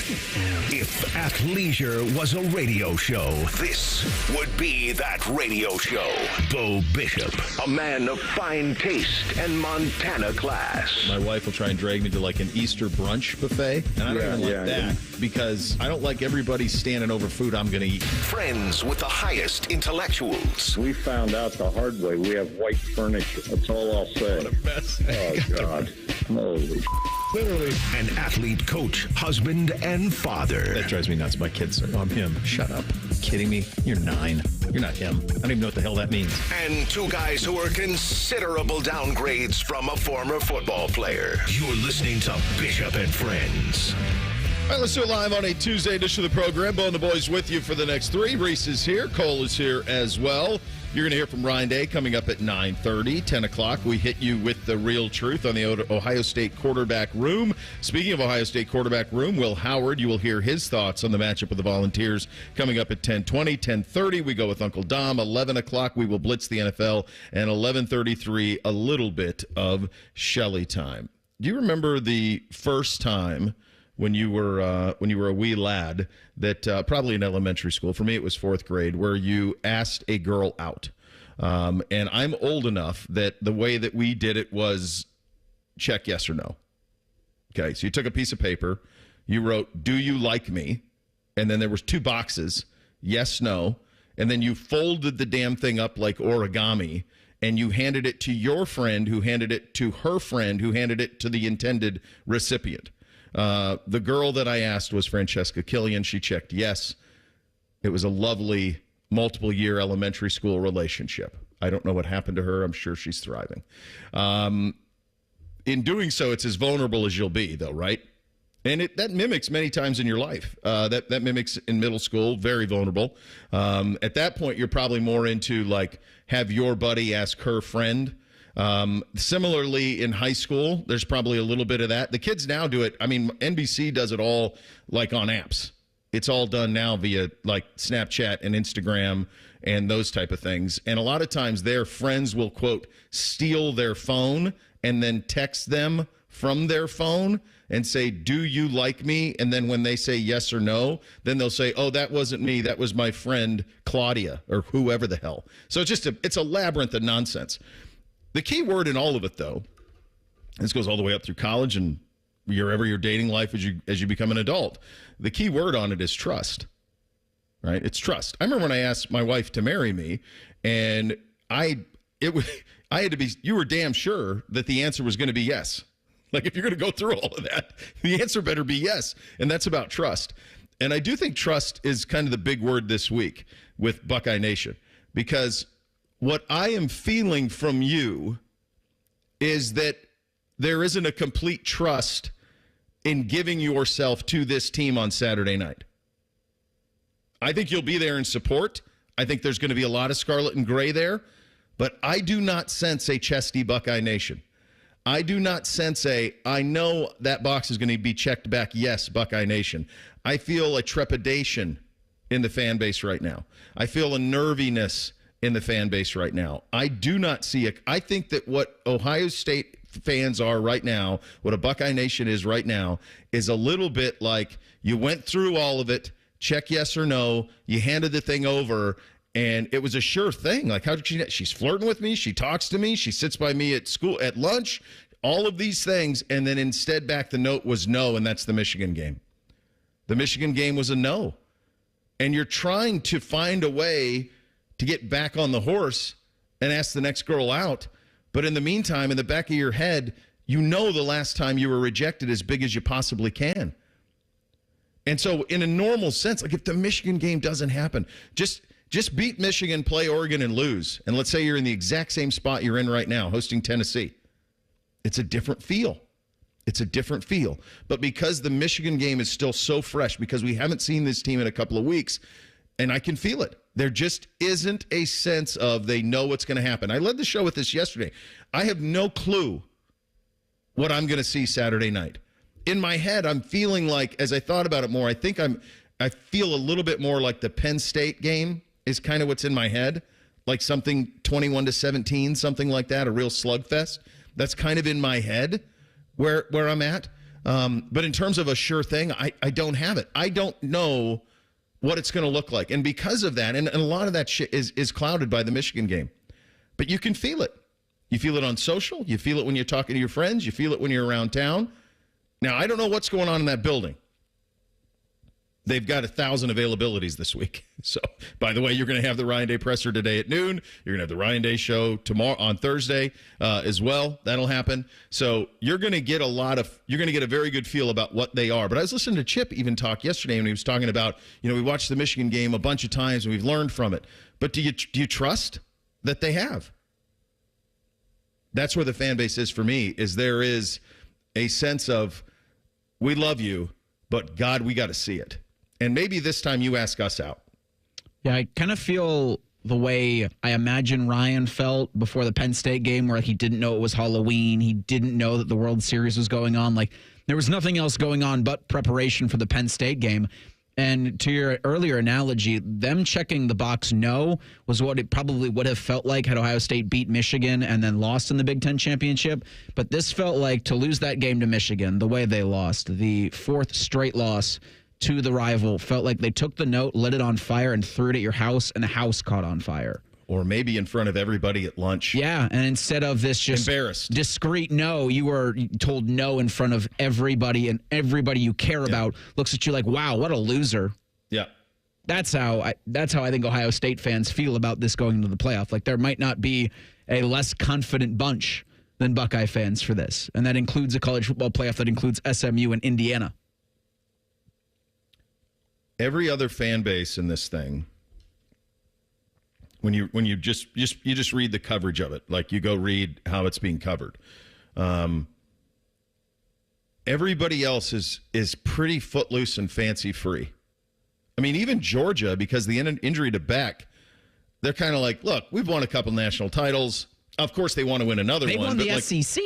If athleisure was a radio show, this would be that radio show. Bo Bishop, a man of fine taste and Montana class. My wife will try and drag me to like an Easter brunch buffet, and I don't even like that because I don't like everybody standing over food I'm going to eat. Friends with the highest intellectuals. We found out the hard way. We have white furniture. That's all I'll say. What a mess. Oh, God. Holy Literally. An athlete, coach, husband, and father. That drives me nuts. My kids are, I'm him. Shut up. Are you kidding me? You're 9. You're not him. I don't even know what the hell that means. And two guys who are considerable downgrades from a former football player. You're listening to Bishop and Friends. All right, let's do it live on a Tuesday edition of the program. Bo and the boys with you for the next 3. Reese is here. Cole is here as well. You're going to hear from Ryan Day coming up at 9:30, 10 o'clock. We hit you with the real truth on the Ohio State quarterback room. Speaking of Ohio State quarterback room, Will Howard, you will hear his thoughts on the matchup with the Volunteers coming up at 10:20. 10:30, we go with Uncle Dom. 11 o'clock, we will blitz the NFL. And 11:33, a little bit of Shelley time. Do you remember the first time when you were a wee lad that probably in elementary school, for me it was 4th grade, where you asked a girl out? And I'm old enough that the way that we did it was check yes or no. Okay, so you took a piece of paper, you wrote, do you like me? And then there was 2 boxes, yes, no. And then you folded the damn thing up like origami, and you handed it to your friend, who handed it to her friend, who handed it to the intended recipient. The girl that I asked was Francesca Killian. She checked yes. It was a lovely multiple-year elementary school relationship. I don't know what happened to her. I'm sure she's thriving. In doing so, it's as vulnerable as you'll be, though, right? And that mimics many times in your life. That mimics in middle school, very vulnerable. At that point, you're probably more into, like, have your buddy ask her friend. Similarly, in high school, there's probably a little bit of that. The kids now do it. I mean, NBC does it all like on apps. It's all done now via like Snapchat and Instagram and those type of things. And a lot of times their friends will, quote, steal their phone and then text them from their phone and say, do you like me? And then when they say yes or no, then they'll say, oh, that wasn't me. That was my friend Claudia or whoever the hell. So it's a labyrinth of nonsense. The key word in all of it, though, this goes all the way up through college and wherever your dating life as you become an adult. The key word on it is trust, right? It's trust. I remember when I asked my wife to marry me, and I had to be. You were damn sure that the answer was going to be yes. Like if you're going to go through all of that, the answer better be yes, and that's about trust. And I do think trust is kind of the big word this week with Buckeye Nation, because what I am feeling from you is that there isn't a complete trust in giving yourself to this team on Saturday night. I think you'll be there in support. I think there's going to be a lot of scarlet and gray there, but I do not sense a chesty Buckeye Nation. I do not sense I know that box is going to be checked back, yes, Buckeye Nation. I feel a trepidation in the fan base right now. I feel a nerviness in the fan base right now. I do not see it. I think that what Ohio State fans are right now, what a Buckeye Nation is right now, is a little bit like you went through all of it, check yes or no, you handed the thing over, and it was a sure thing. Like, how did she's flirting with me, she talks to me, she sits by me at school, at lunch, all of these things, and then instead back the note was no, and that's the Michigan game. The Michigan game was a no. And you're trying to find a way to get back on the horse and ask the next girl out. But in the meantime, in the back of your head, you know the last time you were rejected as big as you possibly can. And so in a normal sense, like if the Michigan game doesn't happen, just beat Michigan, play Oregon, and lose. And let's say you're in the exact same spot you're in right now, hosting Tennessee. It's a different feel. It's a different feel. But because the Michigan game is still so fresh, because we haven't seen this team in a couple of weeks, and I can feel it. There just isn't a sense of they know what's going to happen. I led the show with this yesterday. I have no clue what I'm going to see Saturday night. In my head, I'm feeling like, as I thought about it more, I feel a little bit more like the Penn State game is kind of what's in my head, like something 21-17, something like that, a real slugfest. That's kind of in my head where I'm at. But in terms of a sure thing, I don't have it. I don't know what it's going to look like. And because of that, and a lot of that shit is clouded by the Michigan game. But you can feel it. You feel it on social. You feel it when you're talking to your friends. You feel it when you're around town. Now, I don't know what's going on in that building. They've got 1,000 availabilities this week. So, by the way, you're going to have the Ryan Day presser today at noon. You're going to have the Ryan Day show tomorrow on Thursday as well. That'll happen. So you're going to get a very good feel about what they are. But I was listening to Chip even talk yesterday, and he was talking about, we watched the Michigan game a bunch of times and we've learned from it. But do you trust that they have? That's where the fan base is for me. There is a sense of, we love you, but God, we got to see it. And maybe this time you ask us out. Yeah, I kind of feel the way I imagine Ryan felt before the Penn State game, where he didn't know it was Halloween. He didn't know that the World Series was going on. Like, there was nothing else going on but preparation for the Penn State game. And to your earlier analogy, them checking the box no was what it probably would have felt like had Ohio State beat Michigan and then lost in the Big Ten championship. But this felt like, to lose that game to Michigan, the way they lost, the fourth straight loss to the rival, felt like they took the note, lit it on fire, and threw it at your house, and the house caught on fire. Or maybe in front of everybody at lunch. Yeah, and instead of this just embarrassed, discreet no, you were told no in front of everybody, and everybody you care about looks at you like, wow, what a loser. Yeah. That's how I think Ohio State fans feel about this going into the playoff. Like, there might not be a less confident bunch than Buckeye fans for this. And that includes a college football playoff that includes SMU and Indiana. Every other fan base in this thing, when you just read the coverage of it, like you go read how it's being covered, everybody else is pretty footloose and fancy free. I mean, even Georgia, because the injury to Beck, they're kind of like, look, we've won a couple national titles. Of course, they want to win another one. They won the SEC.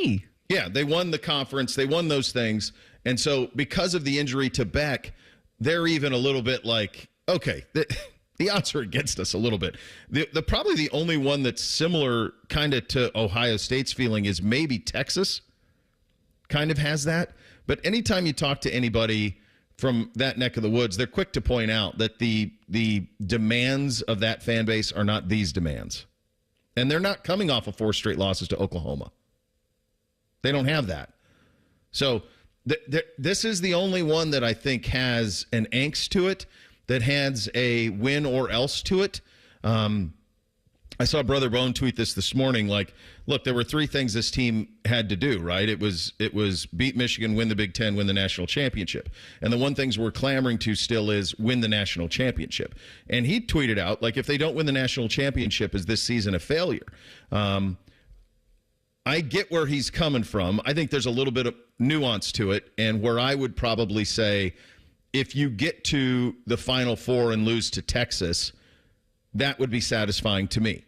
Yeah, they won the conference. They won those things. And so because of the injury to Beck, they're even a little bit like, okay, the odds are against us a little bit. The probably the only one that's similar kind of to Ohio State's feeling is maybe Texas kind of has that. But anytime you talk to anybody from that neck of the woods, they're quick to point out that the demands of that fan base are not these demands. And they're not coming off of 4 straight losses to Oklahoma. They don't have that. So this is the only one that I think has an angst to it, that has a win or else to it. I saw Brother Bone tweet this morning. Like, look, there were 3 things this team had to do, right? It was beat Michigan, win the Big Ten, win the national championship. And the one things we're clamoring to still is win the national championship. And he tweeted out, like, if they don't win the national championship, is this season a failure? I get where he's coming from. I think there's a little bit of nuance to it, and where I would probably say, if you get to the Final Four and lose to Texas, that would be satisfying to me,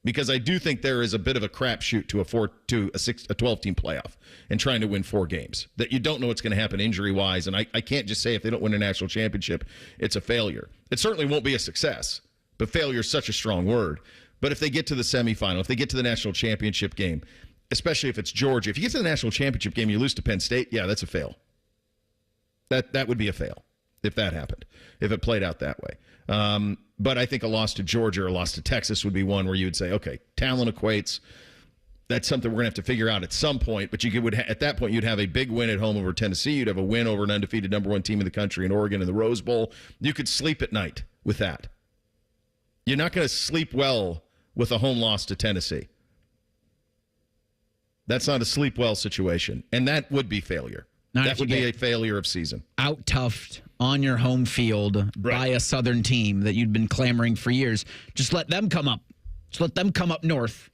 because I do think there is a bit of a crapshoot to a 12-team playoff and trying to win 4 games that you don't know what's going to happen injury-wise. And I can't just say if they don't win a national championship, it's a failure. It certainly won't be a success, but failure is such a strong word. But if they get to the semifinal, if they get to the national championship game, especially if it's Georgia, if you get to the national championship game, you lose to Penn State, yeah, that's a fail. That would be a fail if that happened, if it played out that way. But I think a loss to Georgia or a loss to Texas would be one where you would say, okay, talent equates. That's something we're going to have to figure out at some point. But you would at that point, you'd have a big win at home over Tennessee. You'd have a win over an undefeated number 1 team in the country in Oregon in the Rose Bowl. You could sleep at night with that. You're not going to sleep well with a home loss to Tennessee. That's not a sleep well situation. And that would be failure. That would be a failure of season. Out-toughed on your home field by a Southern team that you'd been clamoring for years. Just let them come up. Just let them come up north.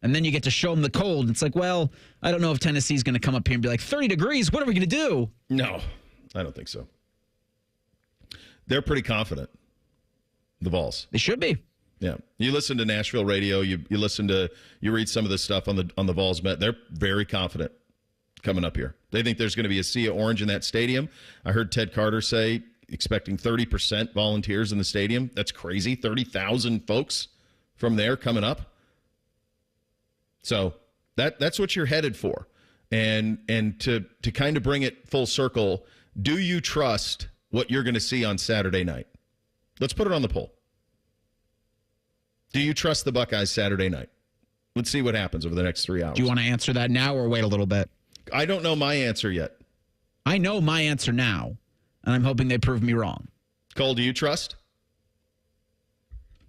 And then you get to show them the cold. It's like, well, I don't know if Tennessee's going to come up here and be like, 30 degrees, what are we going to do? No, I don't think so. They're pretty confident, the Vols. They should be. Yeah. You listen to Nashville radio, you read some of the stuff on the Vols Met. They're very confident coming up here. They think there's going to be a sea of orange in that stadium. I heard Ted Carter say expecting 30% volunteers in the stadium. That's crazy. 30,000 folks from there coming up. So that's what you're headed for. And to kind of bring it full circle, do you trust what you're going to see on Saturday night? Let's put it on the poll. Do you trust the Buckeyes Saturday night? Let's see what happens over the next 3 hours. Do you want to answer that now or wait a little bit? I don't know my answer yet. I know my answer now, and I'm hoping they prove me wrong. Cole, do you trust?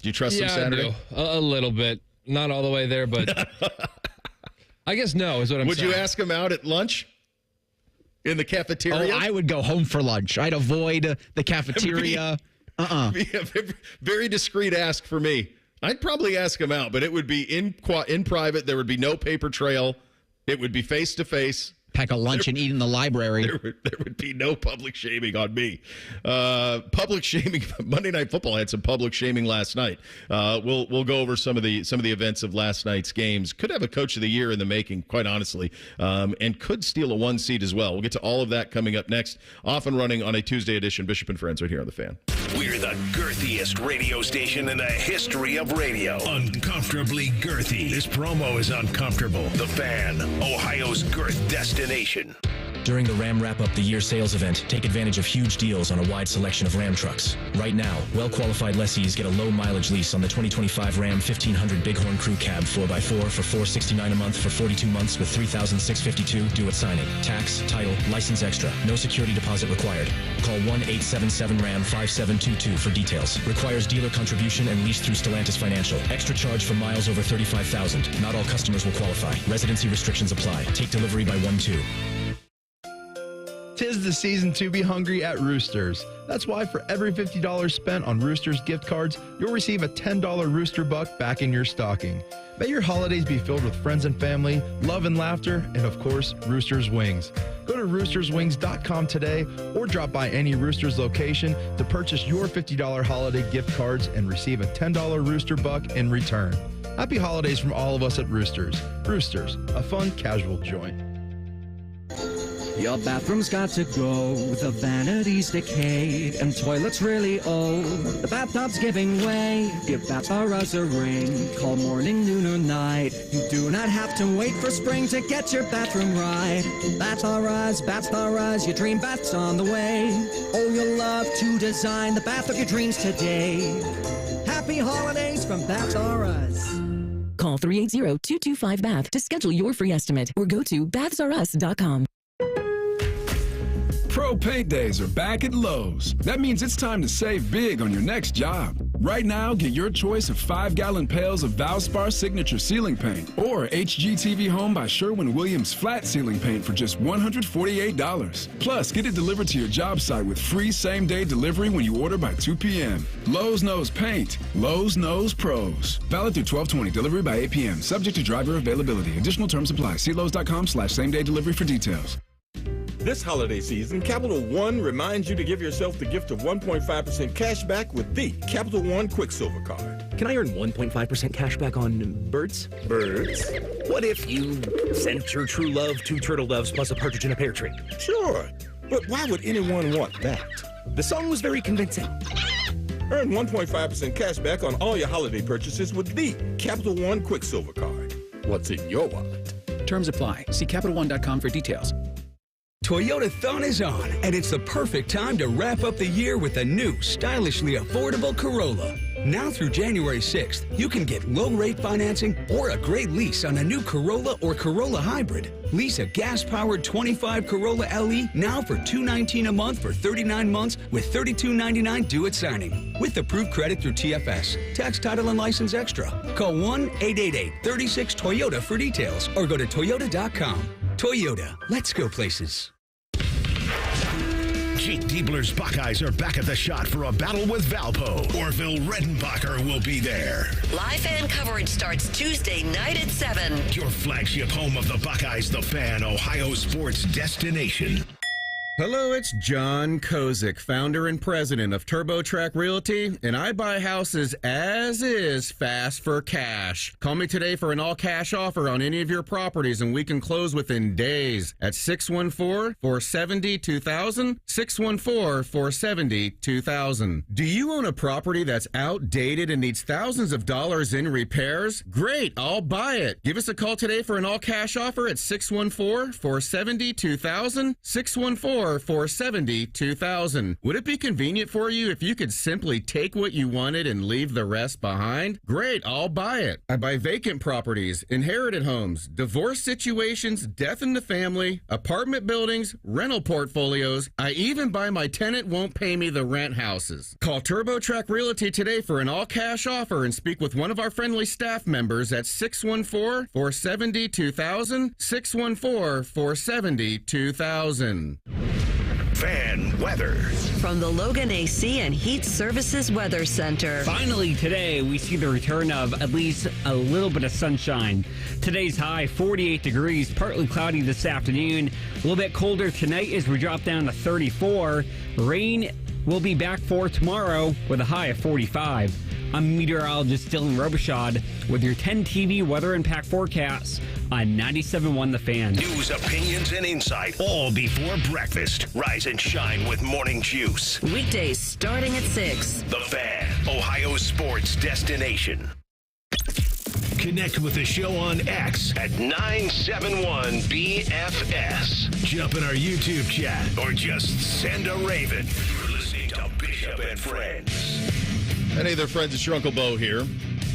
Do you trust them Saturday? I do. A little bit. Not all the way there, but I guess no is what I'm saying. Would you ask them out at lunch? In the cafeteria? Oh, I would go home for lunch. I'd avoid the cafeteria. Be a very discreet ask for me. I'd probably ask them out, but it would be in private. There would be no paper trail. It would be face-to-face. Pack a lunch and eat in the library. There would be no public shaming on me. Public shaming. Monday Night Football had some public shaming last night. We'll go over some of the events of last night's games. Could have a Coach of the Year in the making, quite honestly, and could steal a 1 seed as well. We'll get to all of that coming up next. Off and running on a Tuesday edition. Bishop and Friends right here on The Fan. We're the girthiest radio station in the history of radio. Uncomfortably girthy. This promo is uncomfortable. The Fan, Ohio's girth destination. During the Ram Wrap Up the Year sales event, take advantage of huge deals on a wide selection of Ram trucks. Right now, well-qualified lessees get a low-mileage lease on the 2025 Ram 1500 Bighorn Crew Cab 4x4 for $469 a month for 42 months with $3,652 due at signing. Tax, title, license extra. No security deposit required. Call 1-877-RAM-5722 for details. Requires dealer contribution and lease through Stellantis Financial. Extra charge for miles over 35,000. Not all customers will qualify. Residency restrictions apply. Take delivery by 1-2. 'Tis the season to be hungry at Roosters. That's why for every $50 spent on Roosters gift cards, you'll receive a $10 Rooster Buck back in your stocking. May your holidays be filled with friends and family, love and laughter, and of course, Roosters Wings. Go to roosterswings.com today or drop by any Roosters location to purchase your $50 holiday gift cards and receive a $10 Rooster Buck in return. Happy holidays from all of us at Roosters. Roosters, a fun, casual joint. Your bathroom's got to go, the vanity's decayed, and toilet's really old. The bathtub's giving way. Give Bath R Us a ring. Call morning, noon, or night. You do not have to wait for spring to get your bathroom right. Bath R Us, your dream bath's on the way. Oh, you'll love to design the bath of your dreams today. Happy holidays from Bath R Us. Call 380-225-BATH to schedule your free estimate or go to bathsrus.com. Pro Paint Days are back at Lowe's. That means it's time to save big on your next job. Right now, get your choice of 5-gallon pails of Valspar Signature Ceiling Paint or HGTV Home by Sherwin-Williams Flat Ceiling Paint for just $148. Plus, get it delivered to your job site with free same-day delivery when you order by 2 p.m. Lowe's knows paint. Lowe's knows pros. Valid through 12/20. Delivery by 8 p.m. Subject to driver availability. Additional terms apply. See Lowe's.com/same-day delivery for details. This holiday season, Capital One reminds you to give yourself the gift of 1.5% cash back with the Capital One Quicksilver Card. Can I earn 1.5% cash back on birds? Birds? What if you sent your true love 2 turtle doves plus a partridge in a pear tree? Sure, but why would anyone want that? The song was very convincing. Earn 1.5% cash back on all your holiday purchases with the Capital One Quicksilver Card. What's in your wallet? Terms apply. See CapitalOne.com for details. Toyotathon is on, and it's the perfect time to wrap up the year with a new, stylishly affordable Corolla. Now through January 6th, you can get low-rate financing or a great lease on a new Corolla or Corolla Hybrid. Lease a gas-powered 25 Corolla LE now for $219 a month for 39 months with $32.99 due at signing. With approved credit through TFS, tax, title, and license extra. Call 1-888-36-TOYOTA for details or go to Toyota.com. Toyota, let's go places. Jake Diebler's Buckeyes are back at the shot for a battle with Valpo. Orville Redenbacher will be there. Live fan coverage starts Tuesday night at 7. Your flagship home of the Buckeyes, The Fan, Ohio sports destination. Hello, it's John Kozik, founder and president of TurboTrack Realty, and I buy houses as is fast for cash. Call me today for an all-cash offer on any of your properties, and we can close within days at 614-470-2000, 614-470-2000. Do you own a property that's outdated and needs thousands of dollars in repairs? Great, I'll buy it. Give us a call today for an all-cash offer at 614-470-2000, 614-470-2000. Would it be convenient for you if you could simply take what you wanted and leave the rest behind? Great, I'll buy it. I buy vacant properties, inherited homes, divorce situations, death in the family, apartment buildings, rental portfolios. I even buy my tenant won't pay me the rent houses. Call TurboTrack Realty today for an all-cash offer and speak with one of our friendly staff members at 614-470-2000, 614-470-2000. Fan weather. From the Logan AC and Heat Services Weather Center. Finally today, we see the return of at least a little bit of sunshine. Today's high, 48 degrees, partly cloudy this afternoon. A little bit colder tonight as we drop down to 34. Rain will be back for tomorrow with a high of 45. I'm meteorologist Dylan Robichaud with your 10 TV weather impact forecasts on 97.1 The Fan. News, opinions, and insight all before breakfast. Rise and shine with Morning Juice. Weekdays starting at 6. The Fan, Ohio's sports destination. Connect with the show on X at 971BFS. Jump in our YouTube chat or just send a raven. You're listening to Bishop and Friends. And hey there, friends, it's your Uncle Bo here,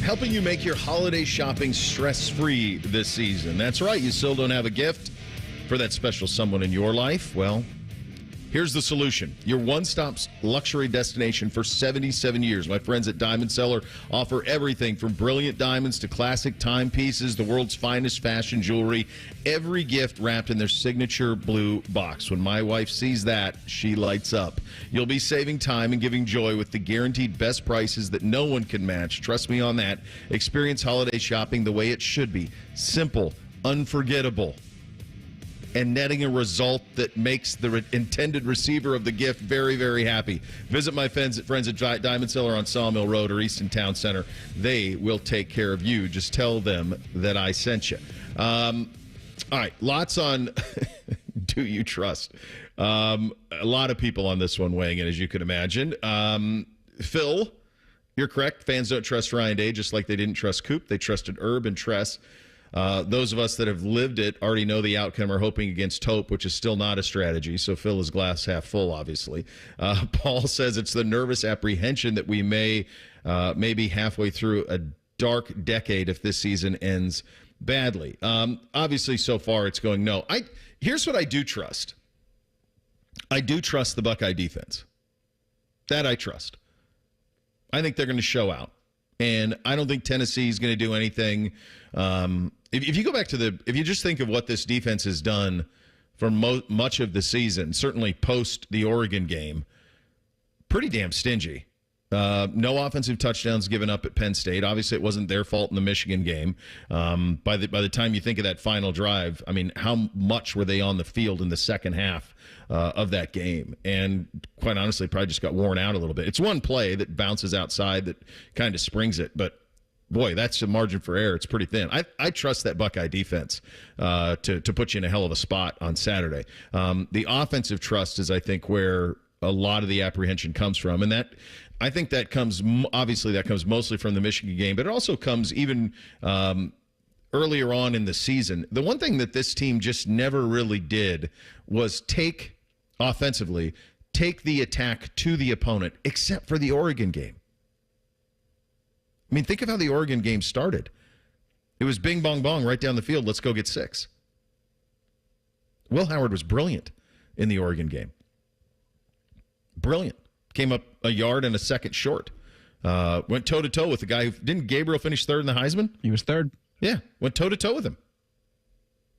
helping you make your holiday shopping stress-free this season. That's right, you still don't have a gift for that special someone in your life? Well, here's the solution. Your one-stop luxury destination for 77 years. My friends at Diamond Seller offer everything from brilliant diamonds to classic timepieces, the world's finest fashion jewelry, every gift wrapped in their signature blue box. When my wife sees that, she lights up. You'll be saving time and giving joy with the guaranteed best prices that no one can match. Trust me on that. Experience holiday shopping the way it should be. Simple, unforgettable, and netting a result that makes the intended receiver of the gift very, very happy. Visit my friends at Diamond Seller on Sawmill Road or Easton Town Center. They will take care of you. Just tell them that I sent you. All right, lots on Do You Trust? A lot of people on this one weighing in, as you can imagine. Phil, you're correct. Fans don't trust Ryan Day, just like they didn't trust Coop. They trusted Herb and Tress. Those of us that have lived it already know the outcome, are hoping against hope, which is still not a strategy. So Phil is glass half full, obviously. Paul says it's the nervous apprehension that we may be halfway through a dark decade if this season ends badly. Obviously, so far it's going no. Here's what I do trust. I do trust the Buckeye defense. That I trust. I think they're going to show out. And I don't think Tennessee is going to do anything. If you go back to if you just think of what this defense has done for much of the season, certainly post the Oregon game, pretty damn stingy. No offensive touchdowns given up at Penn State. Obviously, it wasn't their fault in the Michigan game. By the time you think of that final drive, I mean, how much were they on the field in the second half of that game? And quite honestly, probably just got worn out a little bit. It's one play that bounces outside that kind of springs it, but boy, that's a margin for error. It's pretty thin. I trust that Buckeye defense to put you in a hell of a spot on Saturday. The offensive trust is, I think, where a lot of the apprehension comes from, and that I think that comes mostly from the Michigan game, but it also comes even earlier on in the season. The one thing that this team just never really did was take the attack to the opponent, except for the Oregon game. I mean, think of how the Oregon game started. It was bing, bong, bong, right down the field. Let's go get 6. Will Howard was brilliant in the Oregon game. Brilliant. Came up a yard and a second short. Went toe-to-toe with the guy who... Didn't Gabriel finish third in the Heisman? He was third. Yeah, went toe-to-toe with him.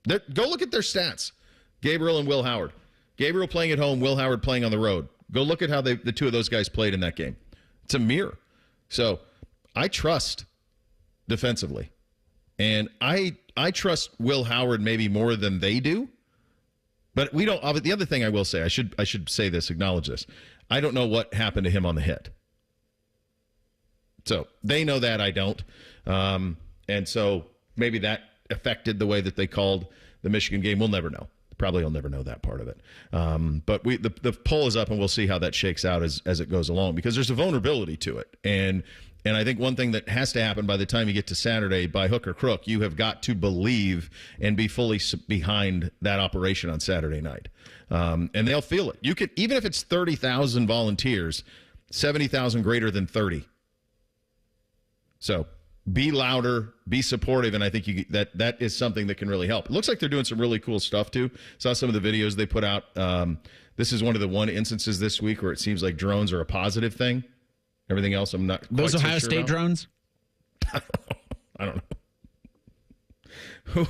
Go look at their stats. Gabriel and Will Howard. Gabriel playing at home, Will Howard playing on the road. Go look at how the two of those guys played in that game. It's a mirror. So I trust defensively. And I trust Will Howard maybe more than they do. But we don't. The other thing I will say, I should say this, acknowledge this. I don't know what happened to him on the hit. So they know that, I don't. And so maybe that affected the way that they called the Michigan game. We'll never know. Probably I'll never know that part of it. But the poll is up, and we'll see how that shakes out as it goes along, because there's a vulnerability to it. And I think one thing that has to happen by the time you get to Saturday, by hook or crook, you have got to believe and be fully behind that operation on Saturday night. And they'll feel it. You can, even if it's 30,000 volunteers, 70,000 greater than 30. So be louder, be supportive, and I think that is something that can really help. It looks like they're doing some really cool stuff, too. Saw some of the videos they put out. This is one of the instances this week where it seems like drones are a positive thing. Everything else, I'm not quite Those so Ohio sure State about. drones? I don't know.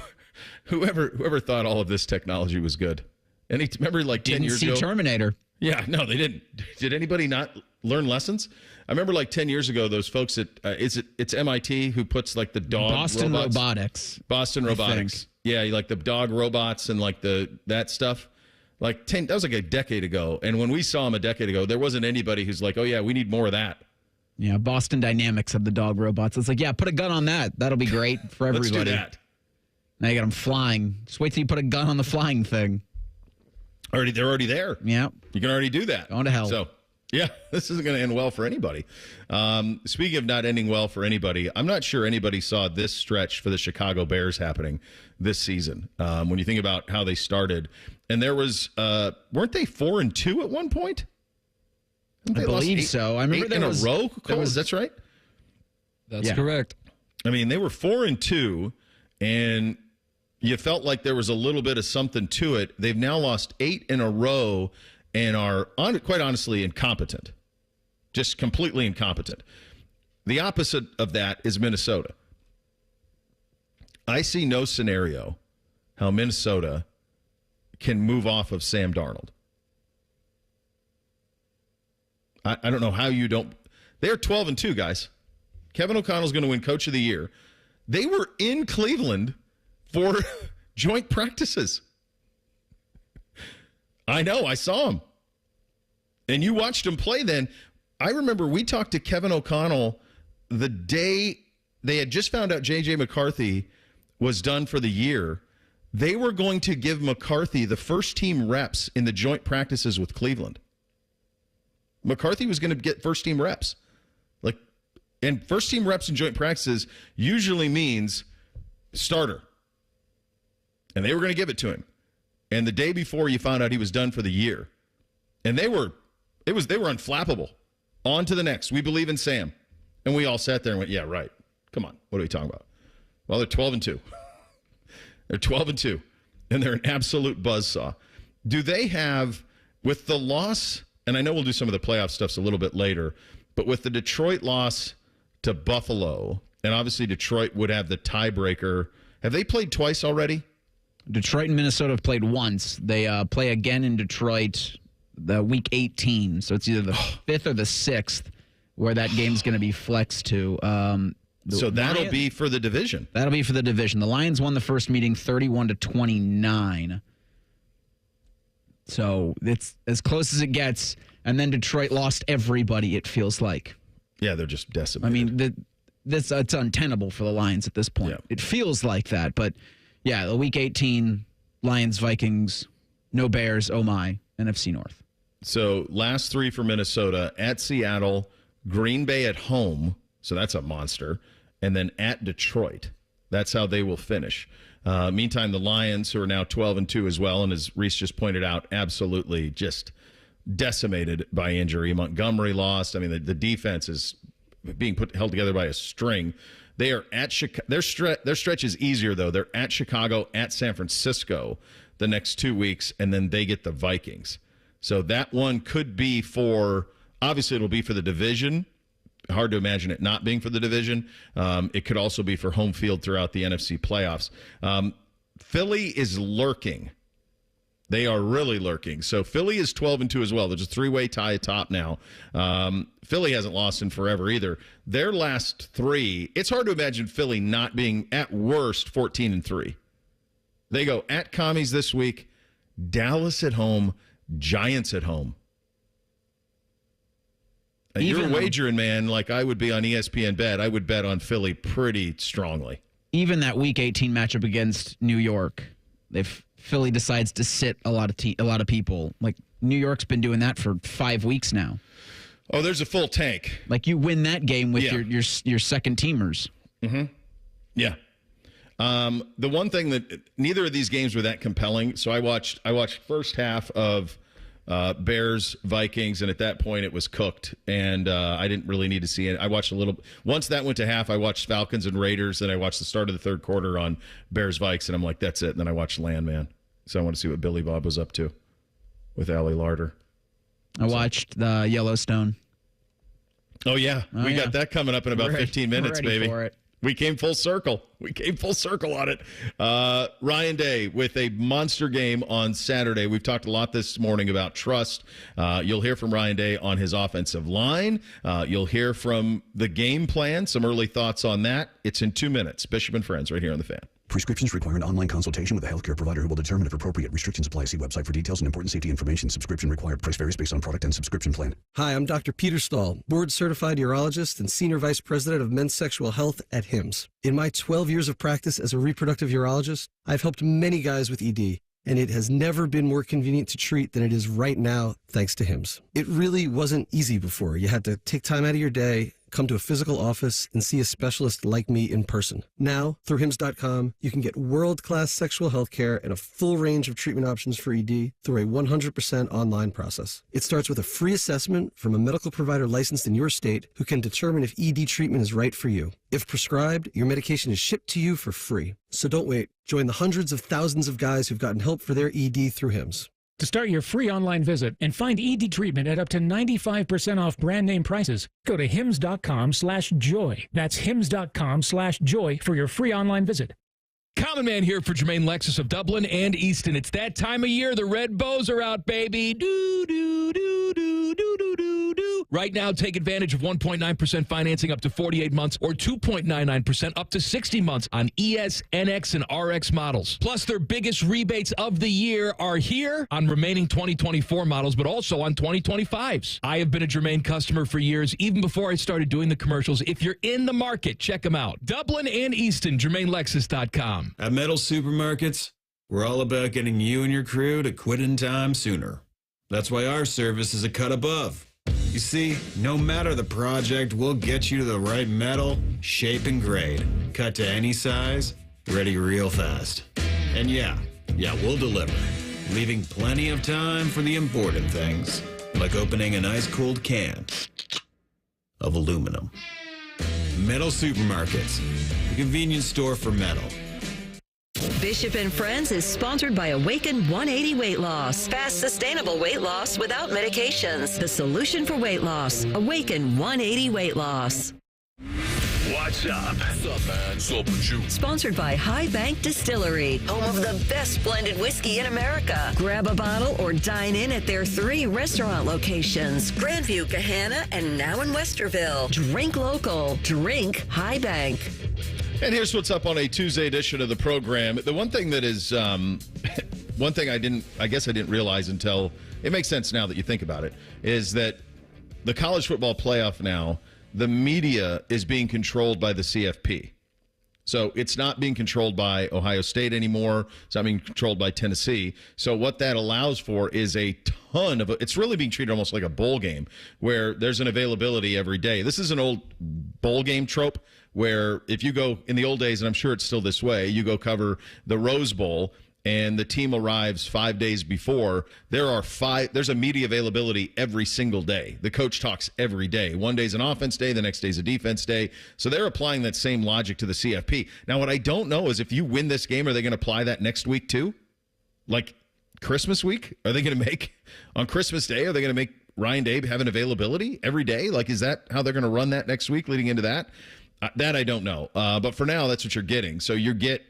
Whoever thought all of this technology was good? Remember, like 10 years ago? Didn't see Terminator. Yeah, no, they didn't. Did anybody not learn lessons? I remember like 10 years ago, those folks at it's MIT who puts like the dog Boston robots. Boston Robotics. Yeah, like the dog robots and like that stuff. Like that was like a decade ago. And when we saw them a decade ago, there wasn't anybody who's like, oh yeah, we need more of that. Yeah, Boston Dynamics had the dog robots. It's like, yeah, put a gun on that. That'll be great for everybody. Let's do that. Now you got them flying. Just wait till you put a gun on the flying thing. They're already there. Yeah. You can already do that. Going to hell. So, yeah, this isn't going to end well for anybody. Speaking of not ending well for anybody, I'm not sure anybody saw this stretch for the Chicago Bears happening this season. When you think about how they started, and there was, weren't they 4-2 at one point? I believe so. I remember in a row. That's right. That's correct. I mean, they were 4-2, and you felt like there was a little bit of something to it. They've now lost 8 in a row and are, quite honestly, incompetent. Just completely incompetent. The opposite of that is Minnesota. I see no scenario how Minnesota can move off of Sam Darnold. I don't know how you don't. They're 12-2, guys. Kevin O'Connell's going to win Coach of the Year. They were in Cleveland for joint practices. I know. I saw him. And you watched him play then. I remember we talked to Kevin O'Connell the day they had just found out J.J. McCarthy was done for the year. They were going to give McCarthy the first team reps in the joint practices with Cleveland. McCarthy was going to get first team reps. And first team reps in joint practices usually means starter. And they were going to give it to him. And the day before, you found out he was done for the year. And they were unflappable. On to the next. We believe in Sam. And we all sat there and went, yeah, right. Come on. What are we talking about? Well, they're 12-2. They're 12-2. And they're an absolute buzzsaw. Do they have, with the loss, and I know we'll do some of the playoff stuffs a little bit later, but with the Detroit loss to Buffalo, and obviously Detroit would have the tiebreaker. Have they played twice already? Detroit and Minnesota have played once. They play again in Detroit the week 18. So it's either the 5th or the 6th where that game's going to be flexed to. So that'll be for the division. That'll be for the division. The Lions won the first meeting 31-29. So it's as close as it gets. And then Detroit lost everybody, it feels like. Yeah, they're just decimated. I mean, it's untenable for the Lions at this point. Yeah. It feels like that. But, yeah, the Week 18, Lions, Vikings, no Bears, oh my, NFC North. So last 3 for Minnesota, at Seattle, Green Bay at home, so that's a monster, and then at Detroit. That's how they will finish. Meantime, the Lions, who are now 12-2 as well, and as Reese just pointed out, absolutely just decimated by injury. Montgomery lost. I mean, the defense is being held together by a string. They are at Chicago. Their stretch is easier, though. They're at Chicago, at San Francisco the next 2 weeks, and then they get the Vikings. So that one could be obviously it'll be for the division. Hard to imagine it not being for the division. It could also be for home field throughout the NFC playoffs. Philly is lurking. They are really lurking. So Philly is 12-2 as well. There's a 3-way tie atop now. Philly hasn't lost in forever either. Their last 3, it's hard to imagine Philly not being at worst 14-3. They go at Commies this week, Dallas at home, Giants at home. You're wagering, man, like I would be on ESPN Bet. I would bet on Philly pretty strongly. Even that Week 18 matchup against New York, if Philly decides to sit a lot of people, like New York's been doing that for 5 weeks now. Oh, there's a full tank. Like you win that game with your second teamers. Mm-hmm. Yeah. The one thing that neither of these games were that compelling. So I watched first half of Bears Vikings, and at that point it was cooked, and I didn't really need to see it. I watched a little. Once that went to half, I watched Falcons and Raiders, then I watched the start of the third quarter on Bears Vikes, and I'm like, that's it. And then I watched Landman, so I want to see what Billy Bob was up to with Allie Larder. I watched the Yellowstone. Oh yeah, we got that coming up in about 15 minutes, baby. For it. We came full circle. On it. Ryan Day with a monster game on Saturday. We've talked a lot this morning about trust. You'll hear from Ryan Day on his offensive line. You'll hear from the game plan, some early thoughts on that. It's in 2 minutes. Bishop and Friends right here on The Fan. Prescriptions require an online consultation with a healthcare provider who will determine if appropriate. Restrictions apply. See website for details and important safety information. Subscription required. Price varies based on product and subscription plan. Hi, I'm Dr. Peter Stahl, board-certified urologist and senior vice president of men's sexual health at HIMSS. In my 12 years of practice as a reproductive urologist, I've helped many guys with ED, and it has never been more convenient to treat than it is right now, thanks to HIMSS. It really wasn't easy before. You had to take time out of your day, come to a physical office, and see a specialist like me in person. Now, through HIMSS.com, you can get world-class sexual health care and a full range of treatment options for ED through a 100% online process. It starts with a free assessment from a medical provider licensed in your state who can determine if ED treatment is right for you. If prescribed, your medication is shipped to you for free. So don't wait. Join the hundreds of thousands of guys who've gotten help for their ED through HIMSS. To start your free online visit and find ED treatment at up to 95% off brand name prices, go to hims.com/joy. That's hims.com/joy for your free online visit. Common Man here for Jermaine Lexus of Dublin and Easton. It's that time of year. The red bows are out, baby. Do, do, do, do, do, do, do, do. Right now, take advantage of 1.9% financing up to 48 months or 2.99% up to 60 months on ES, NX, and RX models. Plus, their biggest rebates of the year are here on remaining 2024 models, but also on 2025s. I have been a Jermaine customer for years, even before I started doing the commercials. If you're in the market, check them out. Dublin and Easton, JermaineLexus.com. At Metal Supermarkets, we're all about getting you and your crew to quit in time sooner. That's why our service is a cut above. You see, no matter the project, we'll get you to the right metal, shape, and grade. Cut to any size, ready real fast. And yeah, we'll deliver. Leaving plenty of time for the important things, like opening an ice-cold can of aluminum. Metal Supermarkets, the convenience store for metal. Bishop and Friends is sponsored by Awaken 180 Weight Loss. Fast, sustainable weight loss without medications. The solution for weight loss. Awaken 180 Weight Loss. What's up? What's up, man? What's up with you? Sponsored by High Bank Distillery, home of the best blended whiskey in America. Grab a bottle or dine in at their 3 restaurant locations, Grandview, Gahanna, and now in Westerville. Drink local. Drink High Bank. And here's what's up on a Tuesday edition of the program. The one thing that is, one thing I didn't realize until, it makes sense now that you think about it, is that the college football playoff now, the media is being controlled by the CFP. So it's not being controlled by Ohio State anymore. It's not being controlled by Tennessee. So what that allows for is a ton of, it's really being treated almost like a bowl game where there's an availability every day. This is an old bowl game trope where if you go in the old days, and I'm sure it's still this way, you go cover the Rose Bowl and the team arrives 5 days before, there's a media availability every single day. The coach talks every day. One day's an offense day, the next day's a defense day. So they're applying that same logic to the CFP. Now, what I don't know is if you win this game, are they going to apply that next week too? Like Christmas week? Are they going to make, on Christmas Day, are they going to make Ryan Day have an availability every day? Like, is that how they're going to run that next week leading into that? That I don't know. But for now, that's what you're getting. So you get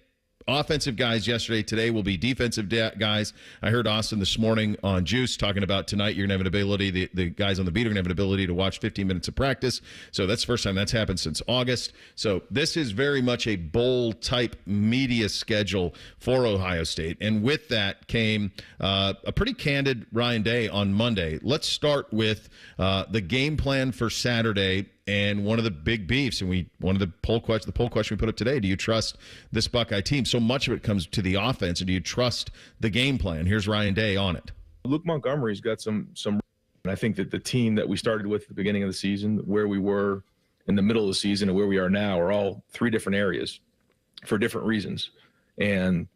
offensive guys yesterday. Today will be defensive guys. I heard Austin this morning on Juice talking about tonight you're going to have an ability, the guys on the beat are going to have an ability to watch 15 minutes of practice. So that's the first time that's happened since August. So this is very much a bowl-type media schedule for Ohio State. And with that came a pretty candid Ryan Day on Monday. Let's start with the game plan for Saturday. And one of the big beefs, and one of the poll question we put up today, do you trust this Buckeye team? So much of it comes to the offense, and do you trust the game plan? Here's Ryan Day on it. Luke Montgomery's got some, and I think that the team that we started with at the beginning of the season, where we were in the middle of the season and where we are now are all three different areas for different reasons. And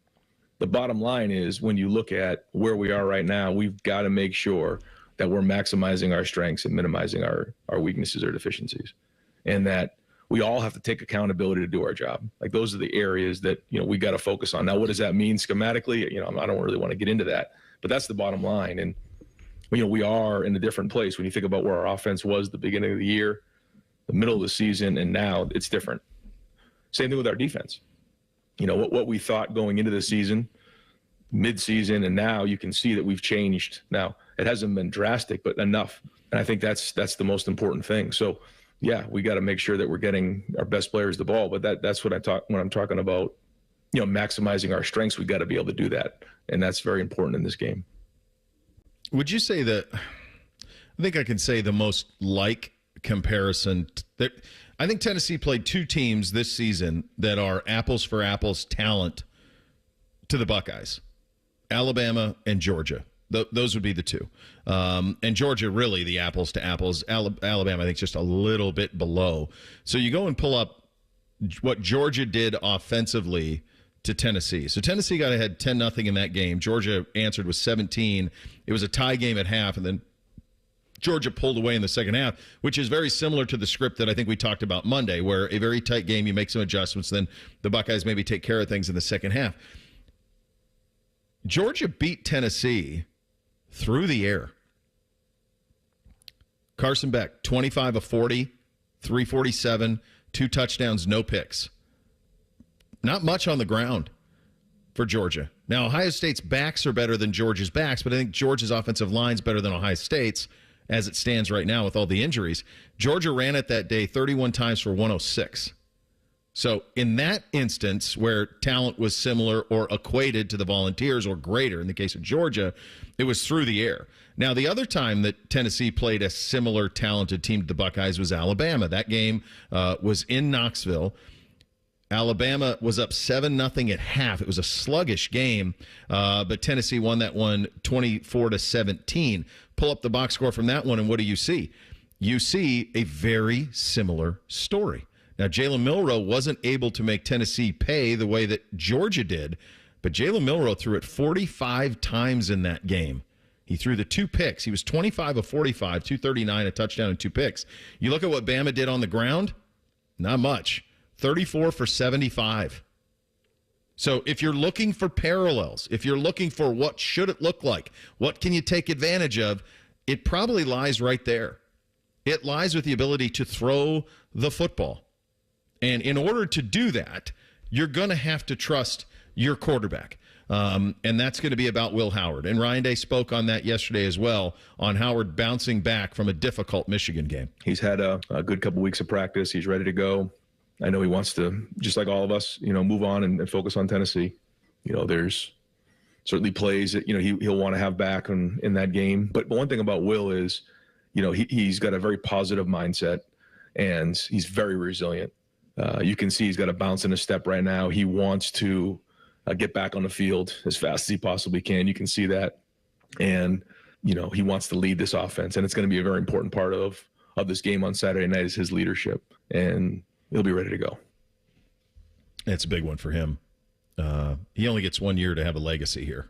the bottom line is when you look at where we are right now, we've got to make sure that we're maximizing our strengths and minimizing our weaknesses or deficiencies, and that we all have to take accountability to do our job. Like those are the areas that, we got to focus on. Now, what does that mean schematically? I don't really want to get into that, but that's the bottom line. And, we are in a different place when you think about where our offense was at the beginning of the year, the middle of the season, and now it's different. Same thing with our defense. What we thought going into the season, mid-season, and now you can see that we've changed. Now, it hasn't been drastic, but enough. And I think that's the most important thing. So, yeah, we got to make sure that we're getting our best players the ball. But that's what when I'm talking about, maximizing our strengths. We got to be able to do that, and that's very important in this game. Would you say that? I think I can say the most like comparison that I think Tennessee played two teams this season that are apples for apples talent to the Buckeyes, Alabama and Georgia. Those would be the two. And Georgia, really, the apples to apples. Alabama, I think, just a little bit below. So you go and pull up what Georgia did offensively to Tennessee. So Tennessee got ahead 10-0 in that game. Georgia answered with 17. It was a tie game at half, and then Georgia pulled away in the second half, which is very similar to the script that I think we talked about Monday, where a very tight game, you make some adjustments, then the Buckeyes maybe take care of things in the second half. Georgia beat Tennessee through the air. Carson Beck, 25 of 40, 347, 2 touchdowns, no picks. Not much on the ground for Georgia. Now, Ohio State's backs are better than Georgia's backs, but I think Georgia's offensive line's better than Ohio State's as it stands right now with all the injuries. Georgia ran it that day 31 times for 106. So in that instance where talent was similar or equated to the Volunteers or greater in the case of Georgia, it was through the air. Now, the other time that Tennessee played a similar talented team to the Buckeyes was Alabama. That game was in Knoxville. Alabama was up 7-0 at half. It was a sluggish game, but Tennessee won that one 24-17. Pull up the box score from that one, and what do you see? You see a very similar story. Now, Jalen Milroe wasn't able to make Tennessee pay the way that Georgia did, but Jalen Milroe threw it 45 times in that game. He threw the 2 picks. He was 25 of 45, 239, a touchdown, and 2 picks. You look at what Bama did on the ground, not much. 34 for 75. So if you're looking for parallels, if you're looking for what should it look like, what can you take advantage of, it probably lies right there. It lies with the ability to throw the football. And in order to do that, you're going to have to trust your quarterback. And that's going to be about Will Howard. And Ryan Day spoke on that yesterday as well, on Howard bouncing back from a difficult Michigan game. He's had a good couple weeks of practice. He's ready to go. I know he wants to, just like all of us, move on and focus on Tennessee. There's certainly plays that, he'll want to have back in that game. But one thing about Will is, he's got a very positive mindset, and he's very resilient. You can see he's got a bounce in his step right now. He wants to get back on the field as fast as he possibly can. You can see that. And, he wants to lead this offense. And it's going to be a very important part of this game on Saturday night is his leadership. And he'll be ready to go. It's a big one for him. He only gets 1 year to have a legacy here.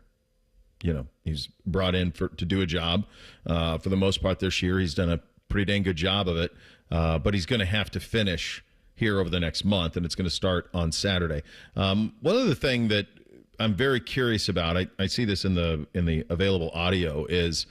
He's brought in to do a job. For the most part this year, he's done a pretty dang good job of it. But he's going to have to finish here over the next month, and it's going to start on Saturday. One other thing that I'm very curious about, I see this in the available audio, is,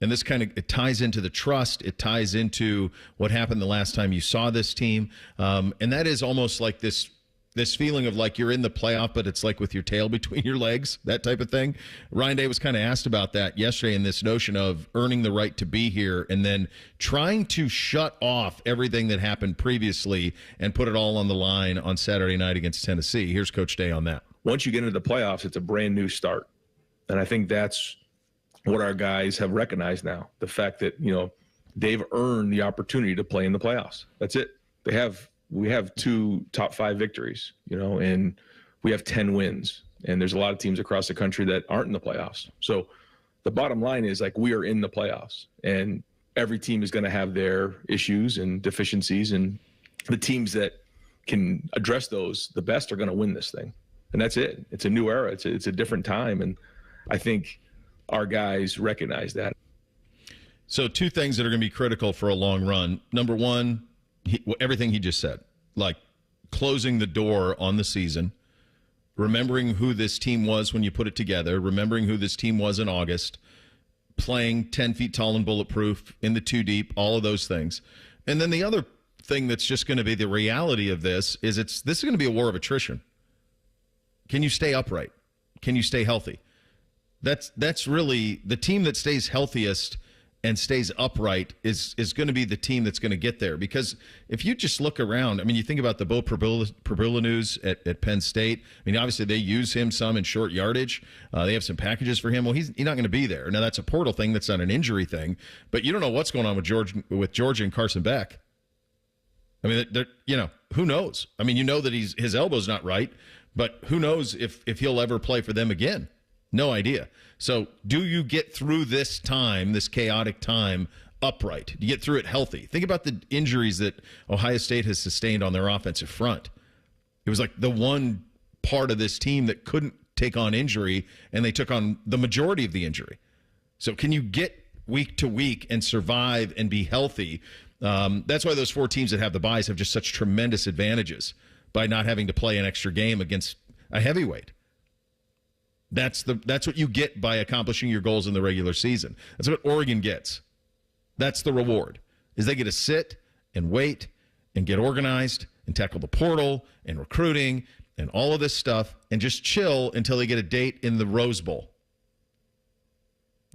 and this it ties into the trust, it ties into what happened the last time you saw this team, and that is almost like this this feeling of like you're in the playoff, but it's like with your tail between your legs, that type of thing. Ryan Day was kind of asked about that yesterday in this notion of earning the right to be here and then trying to shut off everything that happened previously and put it all on the line on Saturday night against Tennessee. Here's Coach Day on that. Once you get into the playoffs, it's a brand new start. And I think that's what our guys have recognized now. The fact that, they've earned the opportunity to play in the playoffs. That's it. We have 2 top 5 victories, and we have 10 wins. And there's a lot of teams across the country that aren't in the playoffs. So the bottom line is like we are in the playoffs, and every team is going to have their issues and deficiencies, and the teams that can address those the best are going to win this thing. And that's it. It's a new era. It's a different time. And I think our guys recognize that. So 2 things that are going to be critical for a long run. Number one, everything he just said, like closing the door on the season, remembering who this team was when you put it together, remembering who this team was in August, playing 10 feet tall and bulletproof in the 2 deep, all of those things. And then the other thing that's just going to be the reality of this is this is going to be a war of attrition. Can you stay upright? Can you stay healthy? That's really the team that stays healthiest and stays upright is going to be the team that's going to get there. Because if you just look around, I mean, you think about the Bo Pribula news at Penn State. I mean, obviously they use him some in short yardage. They have some packages for him. Well, he's not going to be there. Now, that's a portal thing. That's not an injury thing. But you don't know what's going on with Georgia and Carson Beck. I mean, who knows? I mean, that his elbow's not right, but who knows if he'll ever play for them again? No idea. So do you get through this time, this chaotic time, upright? Do you get through it healthy? Think about the injuries that Ohio State has sustained on their offensive front. It was like the one part of this team that couldn't take on injury, and they took on the majority of the injury. So can you get week to week and survive and be healthy? That's why those 4 teams that have the byes have just such tremendous advantages by not having to play an extra game against a heavyweight. That's what you get by accomplishing your goals in the regular season. That's what Oregon gets. That's the reward, is they get to sit and wait and get organized and tackle the portal and recruiting and all of this stuff and just chill until they get a date in the Rose Bowl.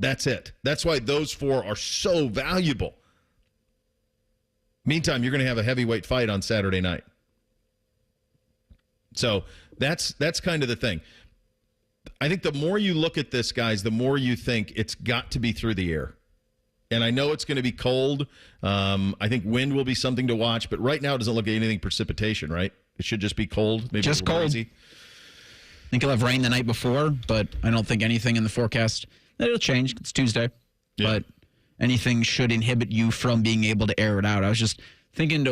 That's it. That's why those 4 are so valuable. Meantime, you're going to have a heavyweight fight on Saturday night. So that's kind of the thing. I think the more you look at this, guys, the more you think it's got to be through the air. And I know it's going to be cold. I think wind will be something to watch. But right now it doesn't look like anything precipitation, right? It should just be cold. Maybe just cold. Breezy. I think you'll have rain the night before, but I don't think anything in the forecast. It'll change. It's Tuesday. Yeah. But anything should inhibit you from being able to air it out. I was just thinking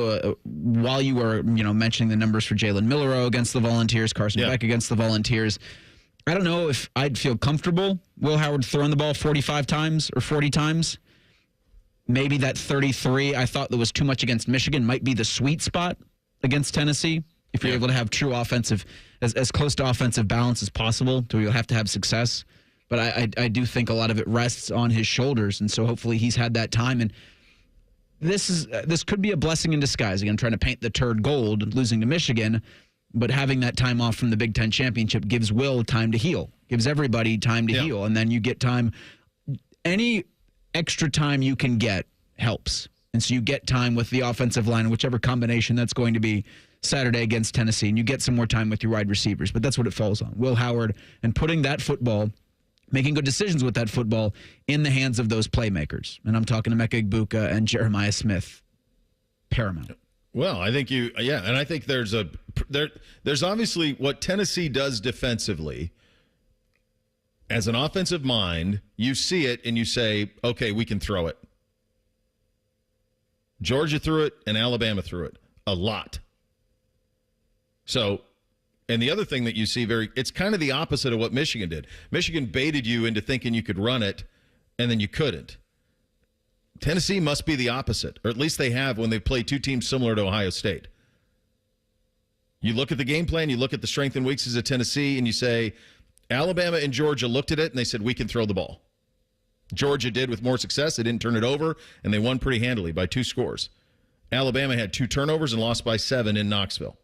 while you were mentioning the numbers for Jalen Milroe against the Volunteers, Carson Beck against the Volunteers. I don't know if I'd feel comfortable Will Howard throwing the ball 45 times or 40 times. Maybe that 33 I thought that was too much against Michigan might be the sweet spot against Tennessee. If you're able to have true offensive, as close to offensive balance as possible, so you'll have to have success. But I do think a lot of it rests on his shoulders, and so hopefully he's had that time. And this could be a blessing in disguise. Again, trying to paint the turd gold, losing to Michigan. But having that time off from the Big Ten Championship gives Will time to heal, gives everybody time to heal. And then you get time. Any extra time you can get helps. And so you get time with the offensive line, whichever combination that's going to be Saturday against Tennessee, and you get some more time with your wide receivers. But that's what it falls on. Will Howard and putting that football, making good decisions with that football in the hands of those playmakers. And I'm talking to Emeka Egbuka and Jeremiah Smith. Paramount. Well, I think and I think there's obviously what Tennessee does defensively. As an offensive mind, you see it and you say, okay, we can throw it. Georgia threw it and Alabama threw it a lot. So, and the other thing that you see it's kind of the opposite of what Michigan did. Michigan baited you into thinking you could run it, and then you couldn't. Tennessee must be the opposite, or at least they have when they play 2 teams similar to Ohio State. You look at the game plan, you look at the strengths and weaknesses of Tennessee, and you say, Alabama and Georgia looked at it, and they said, we can throw the ball. Georgia did with more success. They didn't turn it over, and they won pretty handily by 2 scores. Alabama had 2 turnovers and lost by 7 in Knoxville.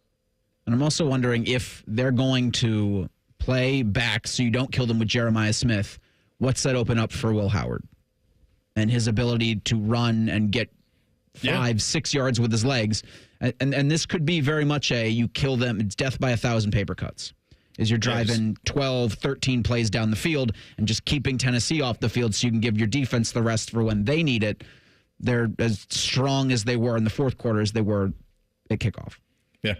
And I'm also wondering if they're going to play back so you don't kill them with Jeremiah Smith. What's that open up for Will Howard and his ability to run and get 5-6 yards with his legs? And this could be very much you kill them. It's death by 1,000 paper cuts. Is you're driving 12, 13 plays down the field and just keeping Tennessee off the field so you can give your defense the rest for when they need it. They're as strong as they were in the fourth quarter as they were at kickoff. Yeah.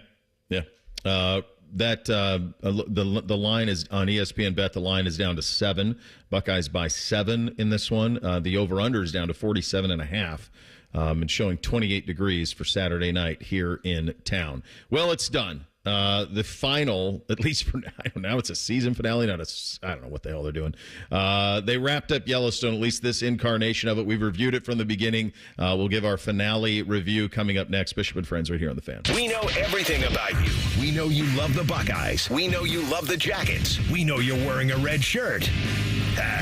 The line is on ESPN Bet. The line is down to 7. Buckeyes by 7 in this one. The over/under is down to 47.5, and showing 28 degrees for Saturday night here in town. Well, it's done. The final, at least for now, it's a season finale, I don't know what the hell they're doing. They wrapped up Yellowstone, at least this incarnation of it. We've reviewed it from the beginning. We'll give our finale review coming up next. Bishop and Friends right here on The Fan. We know everything about you. We know you love the Buckeyes. We know you love the Jackets. We know you're wearing a red shirt.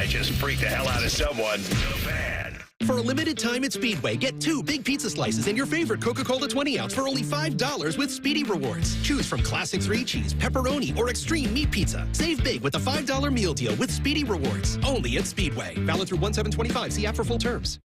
Just freak the hell out of someone. The Fan. For a limited time at Speedway, get 2 big pizza slices and your favorite Coca-Cola 20-ounce for only $5 with Speedy Rewards. Choose from classic 3-cheese, pepperoni, or extreme meat pizza. Save big with the $5 meal deal with Speedy Rewards. Only at Speedway. Valid through 1/7/25. See app for full terms.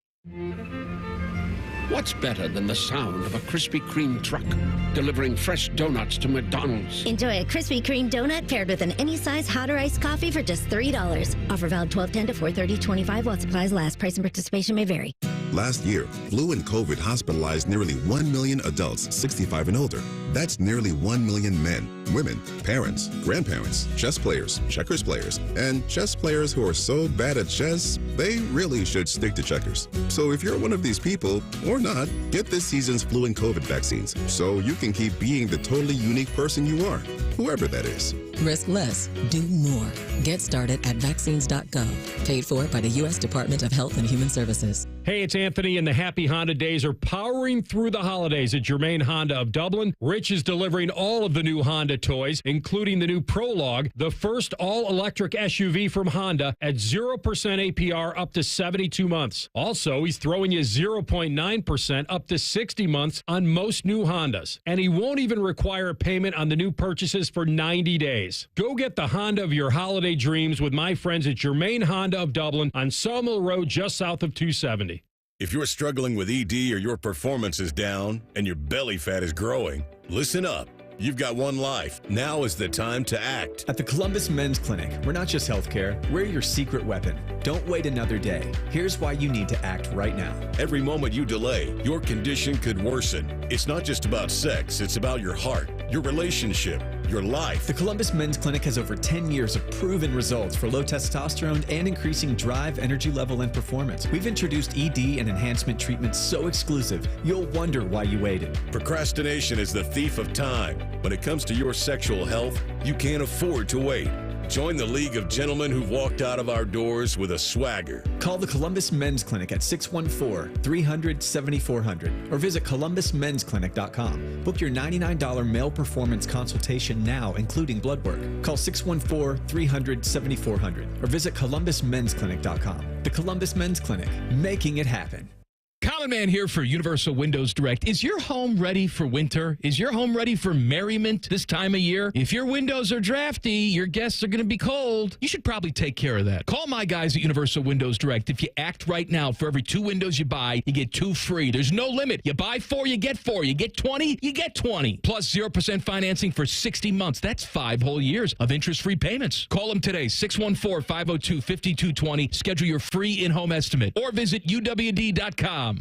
What's better than the sound of a Krispy Kreme truck delivering fresh donuts to McDonald's? Enjoy a Krispy Kreme donut paired with an any size hot or iced coffee for just $3. Offer valid 12/10 to 4/30/25 while supplies last. Price and participation may vary. Last year, flu and COVID hospitalized nearly 1 million adults 65 and older. That's nearly 1 million men, women, parents, grandparents, chess players, checkers players, and chess players who are so bad at chess, they really should stick to checkers. So if you're one of these people, or not, get this season's flu and COVID vaccines so you can keep being the totally unique person you are, whoever that is. Risk less, do more. Get started at vaccines.gov. Paid for by the U.S. Department of Health and Human Services. Hey, it's Anthony, and the Happy Honda Days are powering through the holidays at Germain Honda of Dublin. Rich is delivering all of the new Honda toys, including the new Prologue, the first all-electric SUV from Honda at 0% APR up to 72 months. Also, he's throwing you 0.9% up to 60 months on most new Hondas. And he won't even require a payment on the new purchases for 90 days. Go get the Honda of your holiday dreams with my friends at Germain Honda of Dublin on Sawmill Road just south of 270. If you're struggling with ED or your performance is down and your belly fat is growing, listen up. You've got one life. Now is the time to act. At the Columbus Men's Clinic, we're not just healthcare, we're your secret weapon. Don't wait another day. Here's why you need to act right now. Every moment you delay, your condition could worsen. It's not just about sex, it's about your heart, your relationship, your life. The Columbus Men's Clinic has over 10 years of proven results for low testosterone and increasing drive, energy level, and performance. We've introduced ED and enhancement treatments so exclusive, you'll wonder why you waited. Procrastination is the thief of time. When it comes to your sexual health, you can't afford to wait. Join the League of Gentlemen who've walked out of our doors with a swagger. Call the Columbus Men's Clinic at 614-300-7400 or visit columbusmensclinic.com. Book your $99 male performance consultation now, including blood work. Call 614-300-7400 or visit columbusmensclinic.com. The Columbus Men's Clinic, making it happen. Common Man here for Universal Windows Direct. Is your home ready for winter? Is your home ready for merriment this time of year? If your windows are drafty, your guests are going to be cold. You should probably take care of that. Call my guys at Universal Windows Direct. If you act right now, for every 2 windows you buy, you get 2 free. There's no limit. You buy 4, you get 4. You get 20, you get 20. Plus 0% financing for 60 months. That's 5 whole years of interest-free payments. Call them today, 614-502-5220. Schedule your free in-home estimate or visit uwd.com.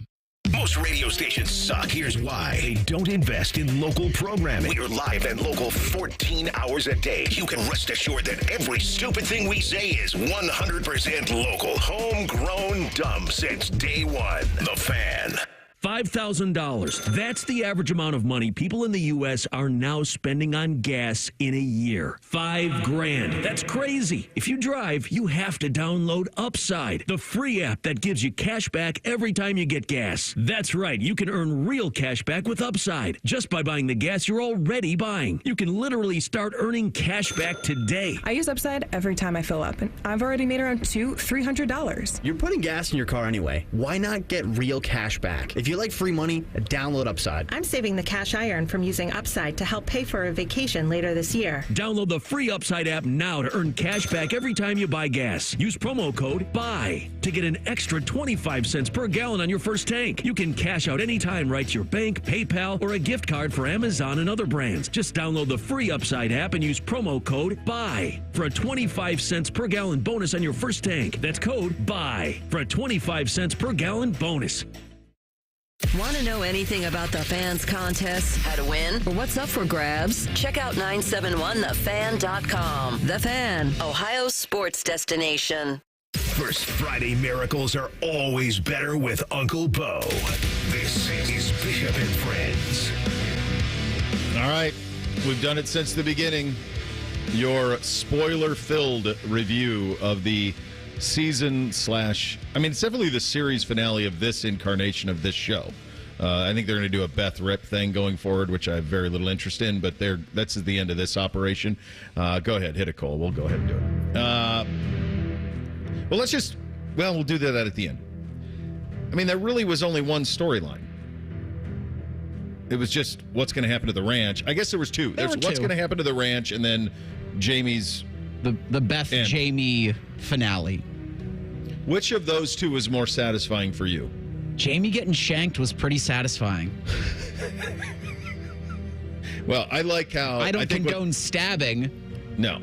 Most radio stations suck. Here's why. They don't invest in local programming. We're live and local 14 hours a day. You can rest assured that every stupid thing we say is 100% local. Homegrown dumb since day one. The Fan. $5,000. That's the average amount of money people in the U.S. are now spending on gas in a year. $5,000. That's crazy. If you drive, you have to download Upside, the free app that gives you cash back every time you get gas. That's right. You can earn real cash back with Upside just by buying the gas you're already buying. You can literally start earning cash back today. I use Upside every time I fill up, and I've already made around $300. You're putting gas in your car anyway. Why not get real cash back? If you like free money, download Upside. I'm saving the cash I earn from using Upside to help pay for a vacation later this year. Download the free Upside app now to earn cash back every time you buy gas. Use promo code BUY to get an extra 25 cents per gallon on your first tank. You can cash out anytime right to your bank, PayPal, or a gift card for Amazon and other brands. Just download the free Upside app and use promo code BUY for a 25 cents per gallon bonus on your first tank. That's code BUY for a 25 cents per gallon bonus. Want to know anything about the Fans contest, how to win, or what's up for grabs? Check out 971thefan.com. The Fan, Ohio's sports destination. First Friday miracles are always better with Uncle Bo. This is Bishop and Friends. All right, we've done it since the beginning. Your spoiler-filled review of the season / it's definitely the series finale of this incarnation of this show. I think they're going to do a Beth Rip thing going forward, which I have very little interest in, but that's the end of this operation. Go ahead, hit it, Cole. We'll go ahead and do it. We'll do that at the end. I mean, there really was only one storyline. It was just what's going to happen to the ranch. I guess there was two. There's what's going to happen to the ranch, and then Jamie's the Beth end. Jamie finale. Which of those two was more satisfying for you? Jamie getting shanked was pretty satisfying. Well, I like how I don't condone stabbing. No.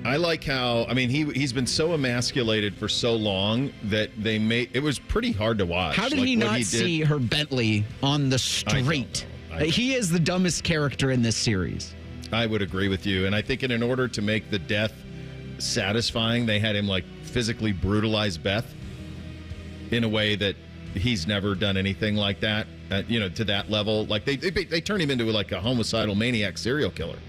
I like how he's been so emasculated for so long that it was pretty hard to watch. How did he not see her Bentley on the street? He is the dumbest character in this series. I would agree with you, and I think in order to make the death satisfying, they had him physically brutalize Beth in a way that he's never done anything like that. To that level. They turn him into a homicidal maniac serial killer.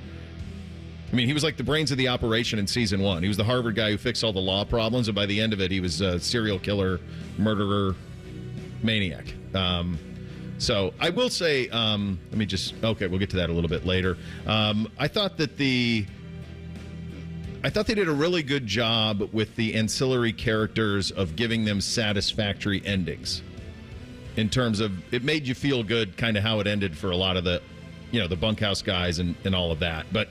I mean, he was like the brains of the operation in season 1. He was the Harvard guy who fixed all the law problems, and by the end of it, he was a serial killer, murderer, maniac. So I will say, we'll get to that a little bit later. I thought they did a really good job with the ancillary characters of giving them satisfactory endings. In terms of, it made you feel good kind of how it ended for a lot of the bunkhouse guys and all of that. But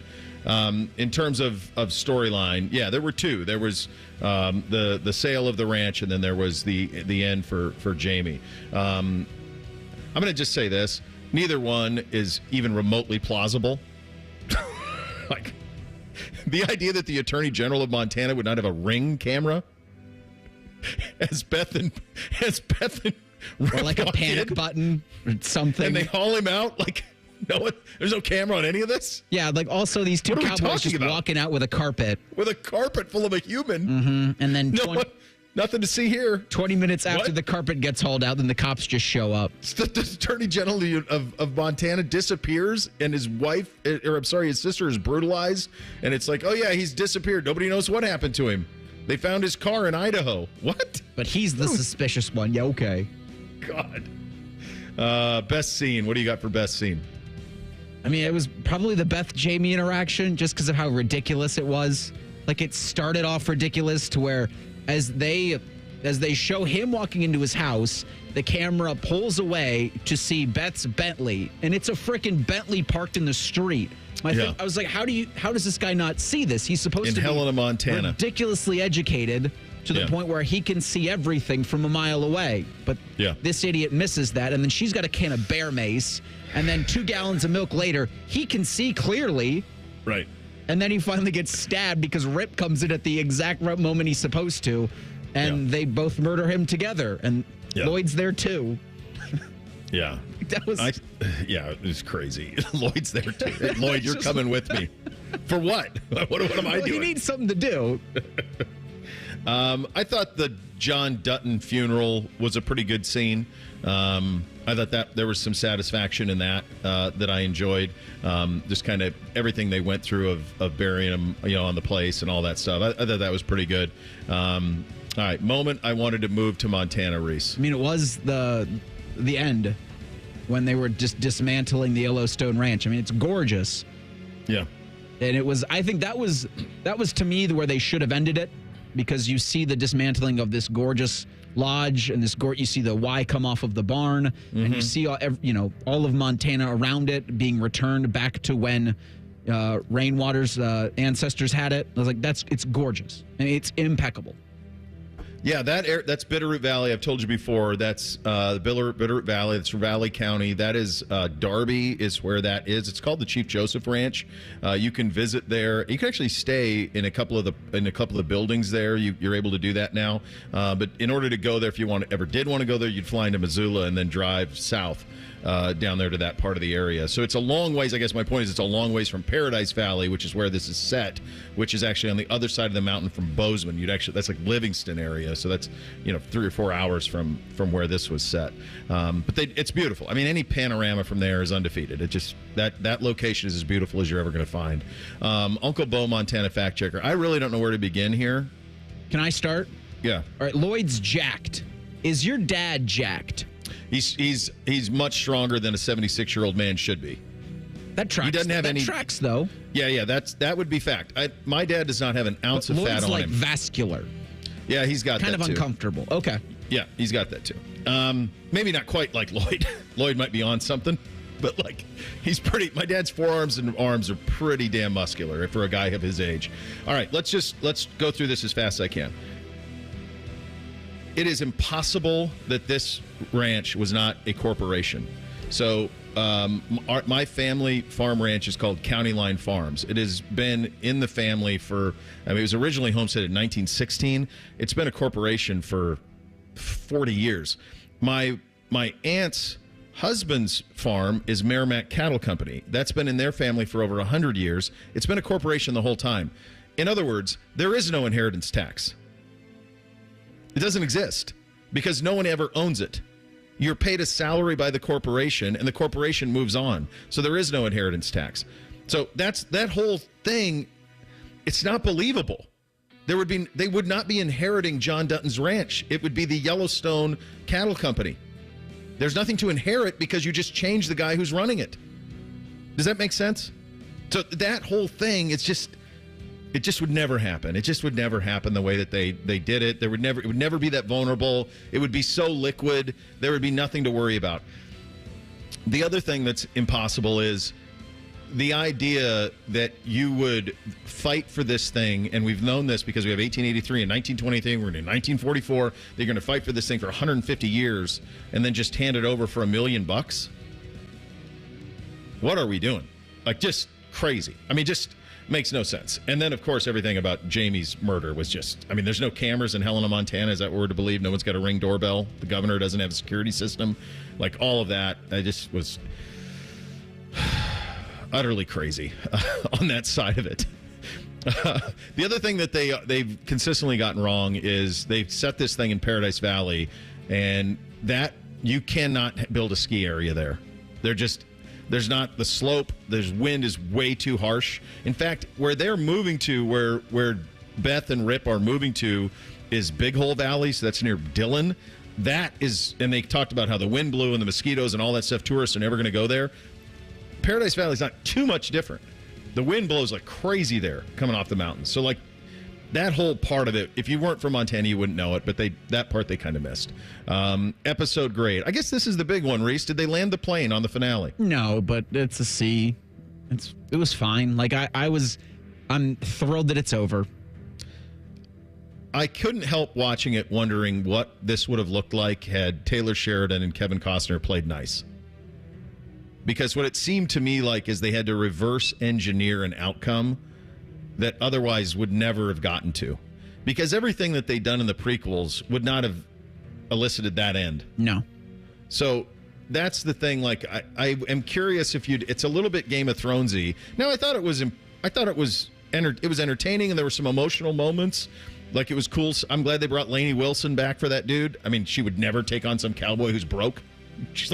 in terms of storyline, yeah, there were two. There was the sale of the ranch, and then there was the end for Jamie. I'm going to just say this. Neither one is even remotely plausible. The idea that the Attorney General of Montana would not have a Ring camera as Beth and or a panic button or something. And they haul him out there's no camera on any of this? Yeah, also these two cowboys just walking out with a carpet. With a carpet full of a human. Mm-hmm. And then nothing to see here. 20 minutes after the carpet gets hauled out, then the cops just show up. The Attorney General of Montana disappears, and his sister is brutalized, and it's like, oh yeah, he's disappeared. Nobody knows what happened to him. They found his car in Idaho. What? But he's the suspicious one. Yeah, okay. God. Best scene. What do you got for best scene? I mean, it was probably the Beth-Jamie interaction just because of how ridiculous it was. It started off ridiculous to where as they show him walking into his house, the camera pulls away to see Beth's Bentley, and it's a freaking Bentley parked in the street. I was like, how does this guy not see this? He's supposed to be Helena, Montana, ridiculously educated to the point where he can see everything from a mile away. But this idiot misses that, and then she's got a can of bear mace, and then 2 gallons of milk later, he can see clearly. Right. And then he finally gets stabbed because Rip comes in at the exact right moment he's supposed to, and they both murder him together, and Lloyd's there too. Yeah. That was... it was crazy. Lloyd's there too. Lloyd, you're coming with me. For what? What am I doing? He needs something to do. I thought the John Dutton funeral was a pretty good scene. I thought that there was some satisfaction in that that I enjoyed. Just kind of everything they went through of burying him, on the place and all that stuff. I thought that was pretty good. All right, moment I wanted to move to Montana, Reese. I mean, it was the end when they were just dismantling the Yellowstone Ranch. I mean, it's gorgeous. Yeah. And it was, I think that was to me where they should have ended it, because you see the dismantling of this gorgeous lodge and this you see the Y come off of the barn, and you see all of Montana around it being returned back to when Rainwater's ancestors had it. I was like, it's gorgeous. I mean, it's impeccable. Yeah, that's Bitterroot Valley. I've told you before. That's the Bitterroot Valley. That's Valley County. That is Darby is where that is. It's called the Chief Joseph Ranch. You can visit there. You can actually stay in a couple of the buildings there. You're able to do that now. But in order to go there, if you ever did want to go there, you'd fly into Missoula and then drive south down there to that part of the area. So it's a long ways. I guess my point is it's a long ways from Paradise Valley, which is where this is set, which is actually on the other side of the mountain from Bozeman. That's like Livingston area. So that's 3 or 4 hours from where this was set. But it's beautiful. I mean, any panorama from there is undefeated. It just that location is as beautiful as you're ever going to find. Uncle Bo, Montana fact checker. I really don't know where to begin here. Can I start? Yeah. All right. Lloyd's jacked. Is your dad jacked? He's much stronger than a 76-year-old man should be. That tracks. He doesn't have any tracks though. Yeah. That would be fact. My dad does not have an ounce of fat on like him. vascular. Yeah, he's got kind that of too. Uncomfortable. Okay. Yeah, he's got that too. Maybe not quite like Lloyd. Lloyd might be on something, but he's pretty. My dad's forearms and arms are pretty damn muscular for a guy of his age. All right, let's go through this as fast as I can. It is impossible that this ranch was not a corporation. So my family farm ranch is called County Line Farms. It has been in the family it was originally homesteaded in 1916. It's been a corporation for 40 years. My aunt's husband's farm is Merrimack Cattle Company. That's been in their family for over 100 years. It's been a corporation the whole time. In other words, there is no inheritance tax. It doesn't exist because no one ever owns it. You're paid a salary by the corporation, and the corporation moves on. So there is no inheritance tax. So that whole thing. It's not believable. They would not be inheriting John Dutton's ranch. It would be the Yellowstone Cattle Company. There's nothing to inherit because you just change the guy who's running it. Does that make sense? So that whole thing, it just would never happen. It just would never happen the way that they did it. It would never be that vulnerable. It would be so liquid. There would be nothing to worry about. The other thing that's impossible is the idea that you would fight for this thing, and we've known this because we have 1883 and 1923, we're in 1944. They're going to fight for this thing for 150 years and then just hand it over for $1 million. What are we doing? Just crazy. I mean, just makes no sense. And then, of course, everything about Jamie's murder was there's no cameras in Helena, Montana. Is that what we're to believe? No one's got a Ring doorbell. The governor doesn't have a security system. All of that, I just was utterly crazy on that side of it. The other thing that they've consistently gotten wrong is they've set this thing in Paradise Valley, and that you cannot build a ski area there. There's not the slope. There's wind is way too harsh. In fact, where they're moving to, where Beth and Rip are moving to, is Big Hole Valley. So that's near Dillon. That is, and they talked about how the wind blew and the mosquitoes and all that stuff. Tourists are never going to go there. Paradise Valley is not too much different. The wind blows like crazy there coming off the mountains. So that whole part of it, if you weren't from Montana, you wouldn't know it, but that part they kind of missed. Episode grade. I guess this is the big one, Reese. Did they land the plane on the finale? No, but it's a C. It was fine. I'm thrilled that it's over. I couldn't help watching it wondering what this would have looked like had Taylor Sheridan and Kevin Costner played nice. Because what it seemed to me like is they had to reverse engineer an outcome that otherwise would never have gotten to. Because everything that they'd done in the prequels would not have elicited that end. No. So that's the thing. I am curious if it's a little bit Game of Thronesy. Now, I thought it was entertaining, and there were some emotional moments. It was cool. I'm glad they brought Lainey Wilson back for that dude. I mean, she would never take on some cowboy who's broke. She's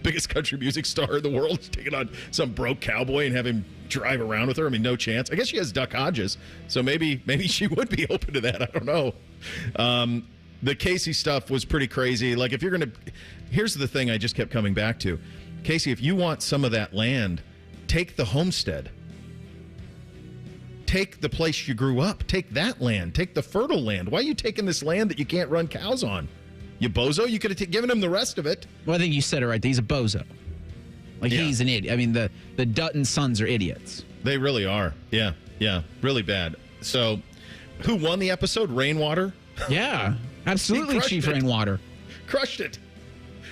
biggest country music star in the world. She's taking on some broke cowboy and have him drive around with her. I mean, no chance. I guess she has Duck Hodges, so maybe she would be open to that. I don't know. The Casey stuff was pretty crazy. If you're going to... Here's the thing I just kept coming back to. Casey, if you want some of that land, take the homestead. Take the place you grew up. Take that land. Take the fertile land. Why are you taking this land that you can't run cows on? You bozo. You could have given him the rest of it. Well, I think you said it right. He's a bozo. Like, he's an idiot. I mean, the Dutton sons are idiots. They really are. Yeah. Really bad. So, who won the episode? Rainwater? Yeah, absolutely, Chief Rainwater. Crushed it.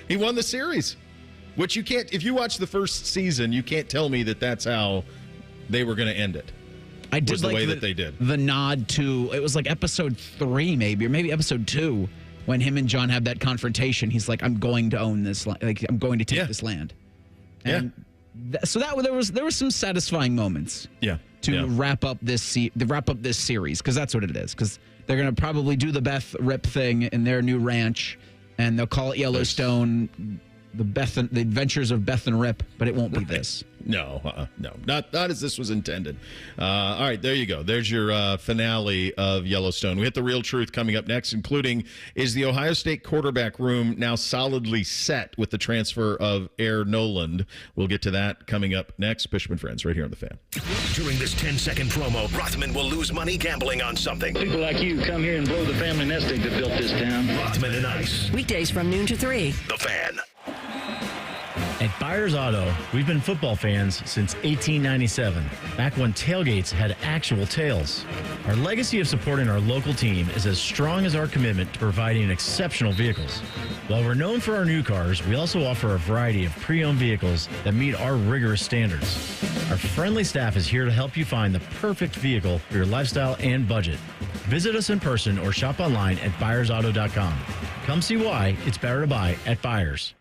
He won the series, which you can't, if you watch the first season, you can't tell me that that's how they were going to end it. I did the way that they did. The nod to, it was like episode 3 maybe, or maybe episode 2, when him and John have that confrontation. He's like, I'm going to own this, like, I'm going to take this land. And so there was some satisfying moments. To wrap up this series, because that's what it is. Because they're going to probably do the Beth Rip thing in their new ranch, and they'll call it Yellowstone, the Adventures of Beth and Rip, but it won't be this. No, not as this was intended. All right, there you go. There's your finale of Yellowstone. We hit the real truth coming up next, including, is the Ohio State quarterback room now solidly set with the transfer of Air Noland? We'll get to that coming up next. Bishop and Friends, right here on The Fan. During this 10-second promo, Rothman will lose money gambling on something. People like you come here and blow the family nest egg that built this town. Rothman and Ice. Weekdays from noon to 3. The Fan. At Byers Auto, we've been football fans since 1897, back when tailgates had actual tails. Our legacy of supporting our local team is as strong as our commitment to providing exceptional vehicles. While we're known for our new cars, we also offer a variety of pre-owned vehicles that meet our rigorous standards. Our friendly staff is here to help you find the perfect vehicle for your lifestyle and budget. Visit us in person or shop online at buyersauto.com. Come see why it's better to buy at Byers.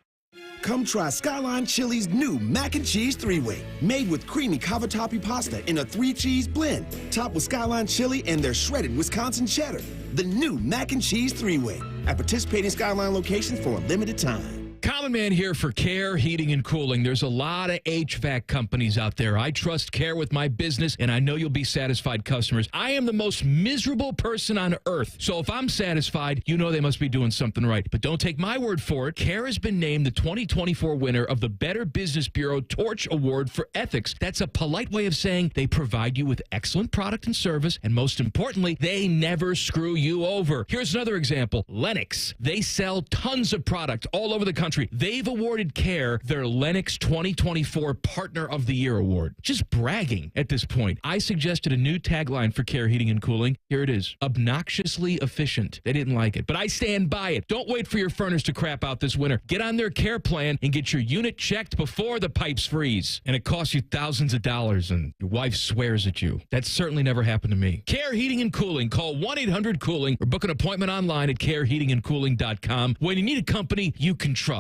Come try Skyline Chili's new mac and cheese 3-way, made with creamy cavatappi pasta in a 3-cheese blend, topped with Skyline chili and their shredded Wisconsin cheddar. The new mac and cheese 3-way at participating Skyline locations for a limited time. Common Man here for Care Heating and Cooling. There's a lot of HVAC companies out there. I trust Care with my business, and I know you'll be satisfied customers. I am the most miserable person on earth, so if I'm satisfied, you know they must be doing something right. But don't take my word for it. Care has been named the 2024 winner of the Better Business Bureau Torch Award for Ethics. That's a polite way of saying they provide you with excellent product and service, and most importantly, they never screw you over. Here's another example. Lennox. They sell tons of product all over the country. They've awarded Care their Lennox 2024 Partner of the Year award. Just bragging at this point. I suggested a new tagline for Care Heating and Cooling. Here it is. Obnoxiously efficient. They didn't like it, but I stand by it. Don't wait for your furnace to crap out this winter. Get on their Care plan and get your unit checked before the pipes freeze. And it costs you thousands of dollars, and your wife swears at you. That certainly never happened to me. Care Heating and Cooling. Call 1-800-COOLING or book an appointment online at careheatingandcooling.com. When you need a company you can trust.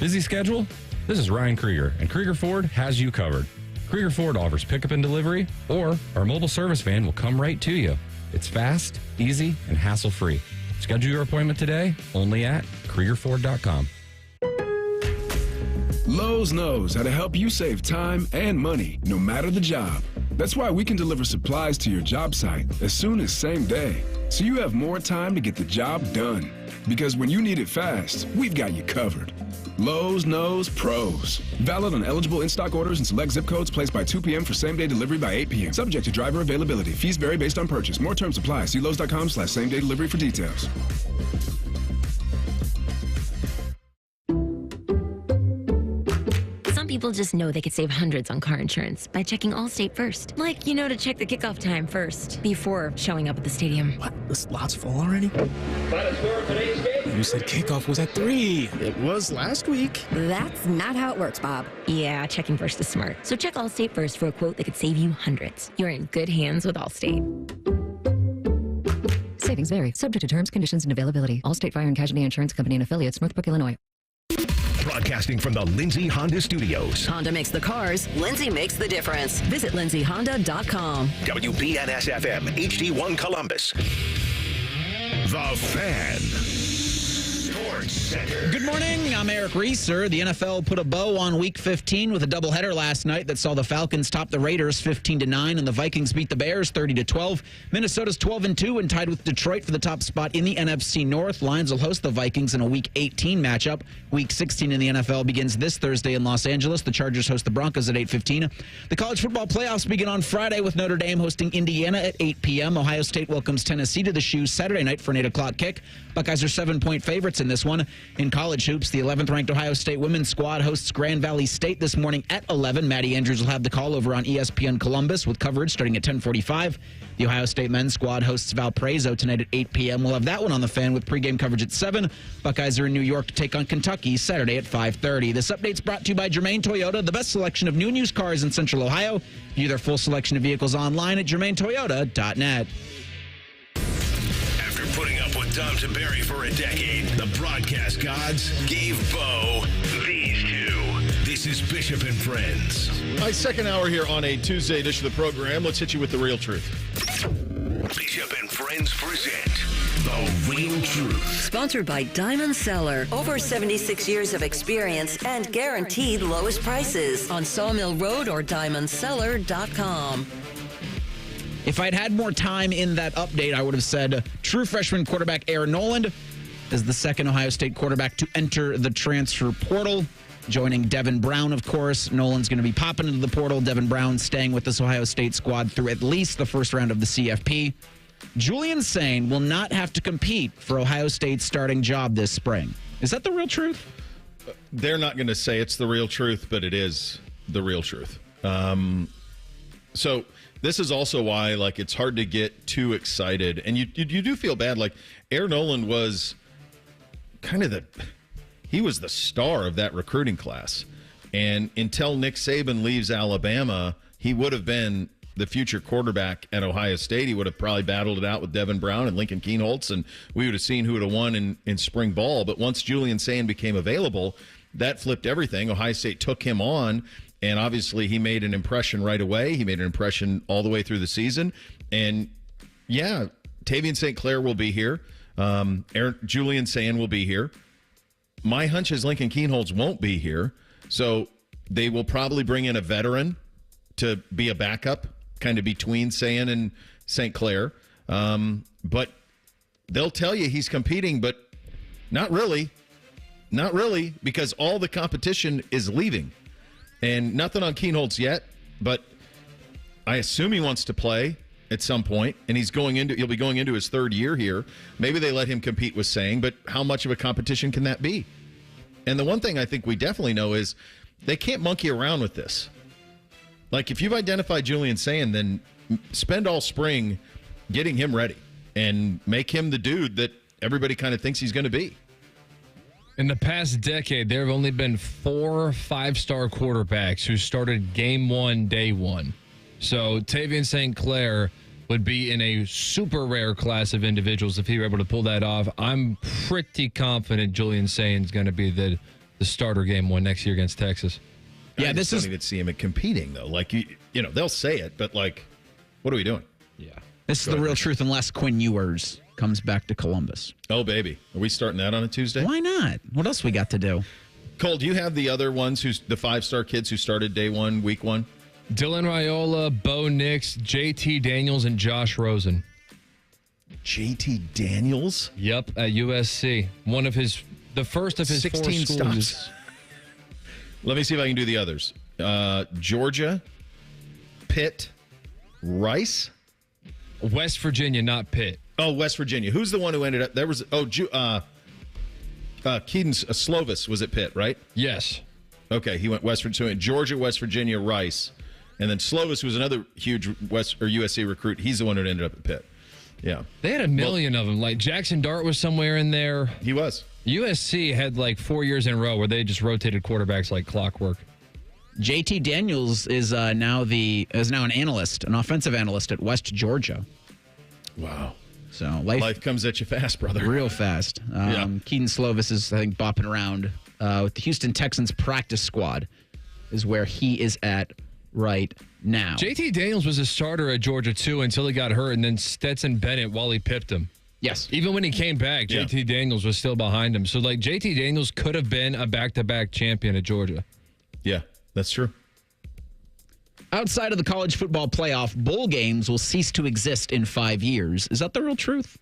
Busy schedule? This is Ryan Krieger, and Krieger Ford has you covered. Krieger Ford offers pickup and delivery, or our mobile service van will come right to you. It's fast, easy, and hassle-free. Schedule your appointment today only at KriegerFord.com. Lowe's knows how to help you save time and money, no matter the job. That's why we can deliver supplies to your job site as soon as same day, so you have more time to get the job done. Because when you need it fast, we've got you covered. Lowe's knows pros. Valid on eligible in-stock orders and select zip codes placed by 2 p.m. for same-day delivery by 8 p.m. Subject to driver availability. Fees vary based on purchase. More terms apply. See Lowe's.com/same-day delivery for details. People just know they could save hundreds on car insurance by checking Allstate first. Like, to check the kickoff time first before showing up at the stadium. What? The slot's full already? Final score of today's game. You said kickoff was at 3. It was last week. That's not how it works, Bob. Yeah, checking first is smart. So check Allstate first for a quote that could save you hundreds. You're in good hands with Allstate. Savings vary. Subject to terms, conditions, and availability. Allstate Fire and Casualty Insurance Company and affiliates, Northbrook, Illinois. Broadcasting from the Lindsay Honda Studios. Honda makes the cars. Lindsay makes the difference. Visit lindsayhonda.com. WBNS-FM, HD1 Columbus. The Fan. Sports Center. Good morning. I'm Eric Reeser. The NFL put a bow on Week 15 with a doubleheader last night that saw the Falcons top the Raiders 15-9, and the Vikings beat the Bears 30-12. Minnesota's 12-2 and tied with Detroit for the top spot in the NFC North. Lions will host the Vikings in a Week 18 matchup. Week 16 in the NFL begins this Thursday in Los Angeles. The Chargers host the Broncos at 8:15. The college football playoffs begin on Friday with Notre Dame hosting Indiana at 8 p.m. Ohio State welcomes Tennessee to the Shoes Saturday night for an 8 o'clock kick. Buckeyes are 7-point favorites in this one. In college hoops, the 11th-ranked Ohio State women's squad hosts Grand Valley State this morning at 11. Maddie Andrews will have the call over on ESPN Columbus with coverage starting at 10:45. The Ohio State men's squad hosts Valparaiso tonight at 8 p.m. We'll have that one on the Fan with pregame coverage at 7. Buckeyes are in New York to take on Kentucky Saturday at 5:30. This update's brought to you by Germain Toyota, the best selection of new and used cars in Central Ohio. View their full selection of vehicles online at germaintoyota.net. After putting up with Tom Tiberi for a decade, the broadcast gods gave Bo these two. This is Bishop and Friends. My second hour here on a Tuesday edition of the program. Let's hit you with the real truth. Bishop and Friends present The Real Truth. Sponsored by Diamond Cellar. Over 76 years of experience and guaranteed lowest prices on Sawmill Road or diamondcellar.com. If I'd had more time in that update, I would have said true freshman quarterback Aaron Noland is the second Ohio State quarterback to enter the transfer portal, joining Devin Brown, of course. Noland's going to be popping into the portal. Devin Brown staying with this Ohio State squad through at least the first round of the CFP. Julian Sain will not have to compete for Ohio State's starting job this spring. Is that the real truth? They're not going to say it's the real truth, but it is the real truth. So this is also why, like, it's hard to get too excited. And you do feel bad. Like, Aaron Noland was kind of he was the star of that recruiting class. And until Nick Saban leaves Alabama, he would have been the future quarterback at Ohio State. He would have probably battled it out with Devin Brown and Lincoln Kienholz, and we would have seen who would have won in spring ball. But once Julian Sain became available, that flipped everything. Ohio State took him on, and obviously he made an impression right away. He made an impression all the way through the season. And, yeah, Tavian St. Clair will be here. Julian Sain will be here. My hunch is Lincoln Kienholz won't be here, so they will probably bring in a veteran to be a backup, kind of between Sain and St. Clair. But they'll tell you he's competing, but not really. Not really, because all the competition is leaving. And nothing on Kienholz yet, but I assume he wants to play at some point, and he'll be going into his third year here. Maybe they let him compete with Sain, but how much of a competition can that be? And the one thing I think we definitely know is they can't monkey around with this. Like, if you've identified Julian Sain, then spend all spring getting him ready and make him the dude that everybody kind of thinks he's going to be. In the past decade, there have only been 4 5-star quarterbacks who started game one, day one. So Tavian St. Clair would be in a super rare class of individuals if he were able to pull that off. I'm pretty confident Julian Sain is going to be the starter game one next year against Texas. Yeah, this is. I don't even see him competing though. Like you know, they'll say it, but like, what are we doing? Yeah, this is the real truth unless Quinn Ewers comes back to Columbus. Oh baby, are we starting that on a Tuesday? Why not? What else we got to do? Cole, do you have the other ones the 5-star kids who started day one, week one? Dylan Raiola, Bo Nix, JT Daniels, and Josh Rosen. JT Daniels? Yep, at USC. The first of his 16 4 schools. stops. Let me see if I can do the others. Georgia, Pitt, Rice? West Virginia, not Pitt. Oh, West Virginia. Who's the one who ended up? There was, Keaton Slovis was at Pitt, right? Yes. Okay, he went West Virginia, Georgia, West Virginia, Rice. And then Slovis was another huge USC recruit. He's the one who ended up at Pitt. Yeah. They had a million of them. Like Jackson Dart was somewhere in there. He was. USC had like 4 years in a row where they just rotated quarterbacks like clockwork. JT Daniels is now an analyst, an offensive analyst at West Georgia. Wow. So life comes at you fast, brother. Real fast. Keaton Slovis is, I think, bopping around with the Houston Texans practice squad is where he is at right now. JT Daniels was a starter at Georgia, too, until he got hurt, and then Stetson Bennett, Wally pipped him. Yes. Even when he came back, JT Daniels was still behind him. So, like, JT Daniels could have been a back-to-back champion at Georgia. Yeah, that's true. Outside of the college football playoff, bowl games will cease to exist in 5 years. Is that the real truth?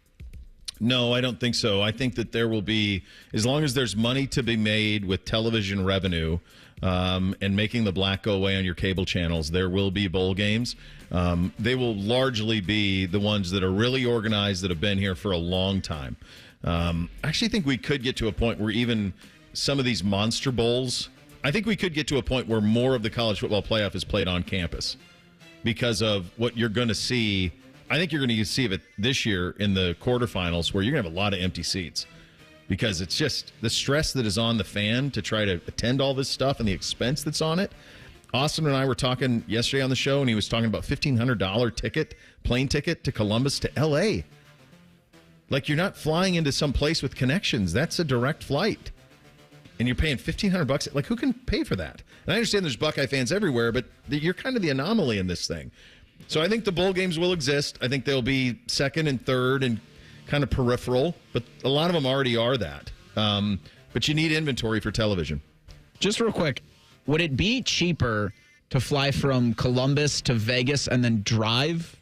No, I don't think so. I think that there will be, as long as there's money to be made with television revenue and making the black go away on your cable channels, there will be bowl games. They will largely be the ones that are really organized, that have been here for a long time. I actually think we could get to a point where even some of these monster bowls, I think we could get to a point where more of the college football playoff is played on campus because of what you're going to see. I think you're going to see it this year in the quarterfinals, where you're going to have a lot of empty seats because it's just the stress that is on the fan to try to attend all this stuff and the expense that's on it. Austin and I were talking yesterday on the show, and he was talking about $1,500 plane ticket to Columbus to L.A. Like, you're not flying into some place with connections. That's a direct flight. And you're paying $1,500. Like, who can pay for that? And I understand there's Buckeye fans everywhere, but you're kind of the anomaly in this thing. So I think the bowl games will exist. I think they'll be second and third and kind of peripheral, but a lot of them already are that. But you need inventory for television. Just real quick, would it be cheaper to fly from Columbus to Vegas and then drive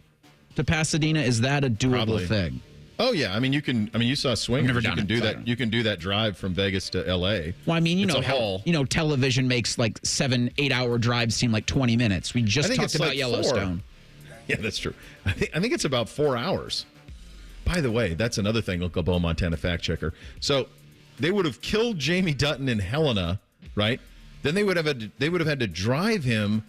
to Pasadena? Is that a doable thing? Oh yeah, I mean you saw Swingers. You can do that. You can do that drive from Vegas to L.A. Well, I mean, you know how television makes like 7-8 hour drives seem like 20 minutes. We just talked about Yellowstone. 4. Yeah, that's true. I think it's about 4 hours. By the way, that's another thing. Local Bo Montana fact checker. So they would have killed Jamie Dutton in Helena, right? Then they would have had to drive him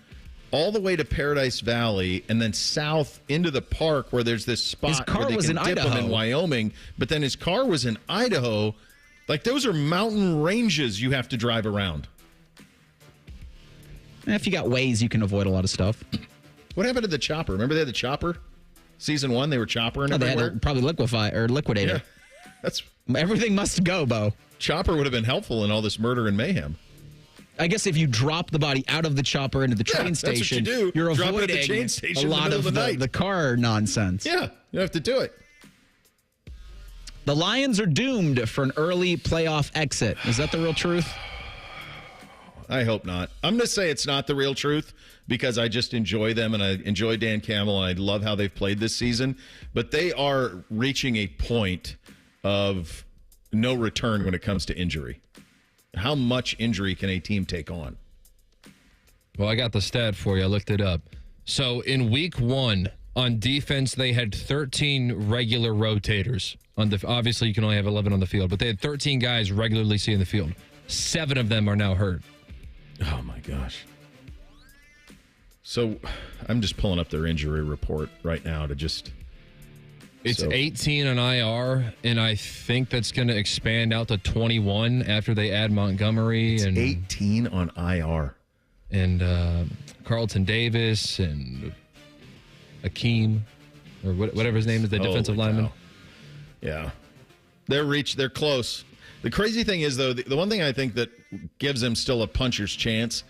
all the way to Paradise Valley and then south into the park where there's this spot where they can dip him in Wyoming. But then his car was in Idaho. Like, those are mountain ranges you have to drive around. And if you got Waze, you can avoid a lot of stuff. What happened to the chopper? Remember they had the chopper? Season 1, they were choppering everywhere. They had to probably liquidate it. Yeah. Everything must go, Bo. Chopper would have been helpful in all this murder and mayhem. I guess if you drop the body out of the chopper into the train station, that's what you do. You're avoiding the train station a lot of the car nonsense. Yeah, you have to do it. The Lions are doomed for an early playoff exit. Is that the real truth? I hope not. I'm going to say it's not the real truth because I just enjoy them and I enjoy Dan Campbell and I love how they've played this season. But they are reaching a point of no return when it comes to injury. How much injury can a team take on? Well, I got the stat for you. I looked it up. So in week 1, on defense, they had 13 regular rotators. Obviously, you can only have 11 on the field, but they had 13 guys regularly seeing the field. 7 of them are now hurt. Oh, my gosh. So I'm just pulling up their injury report right now to just... It's 18 on IR, and I think that's going to expand out to 21 after they add Montgomery. It's and 18 on IR. And Carlton Davis and Akeem, or whatever his name is, the defensive lineman. Yeah. They're close. The crazy thing is, though, the one thing I think that gives them still a puncher's chance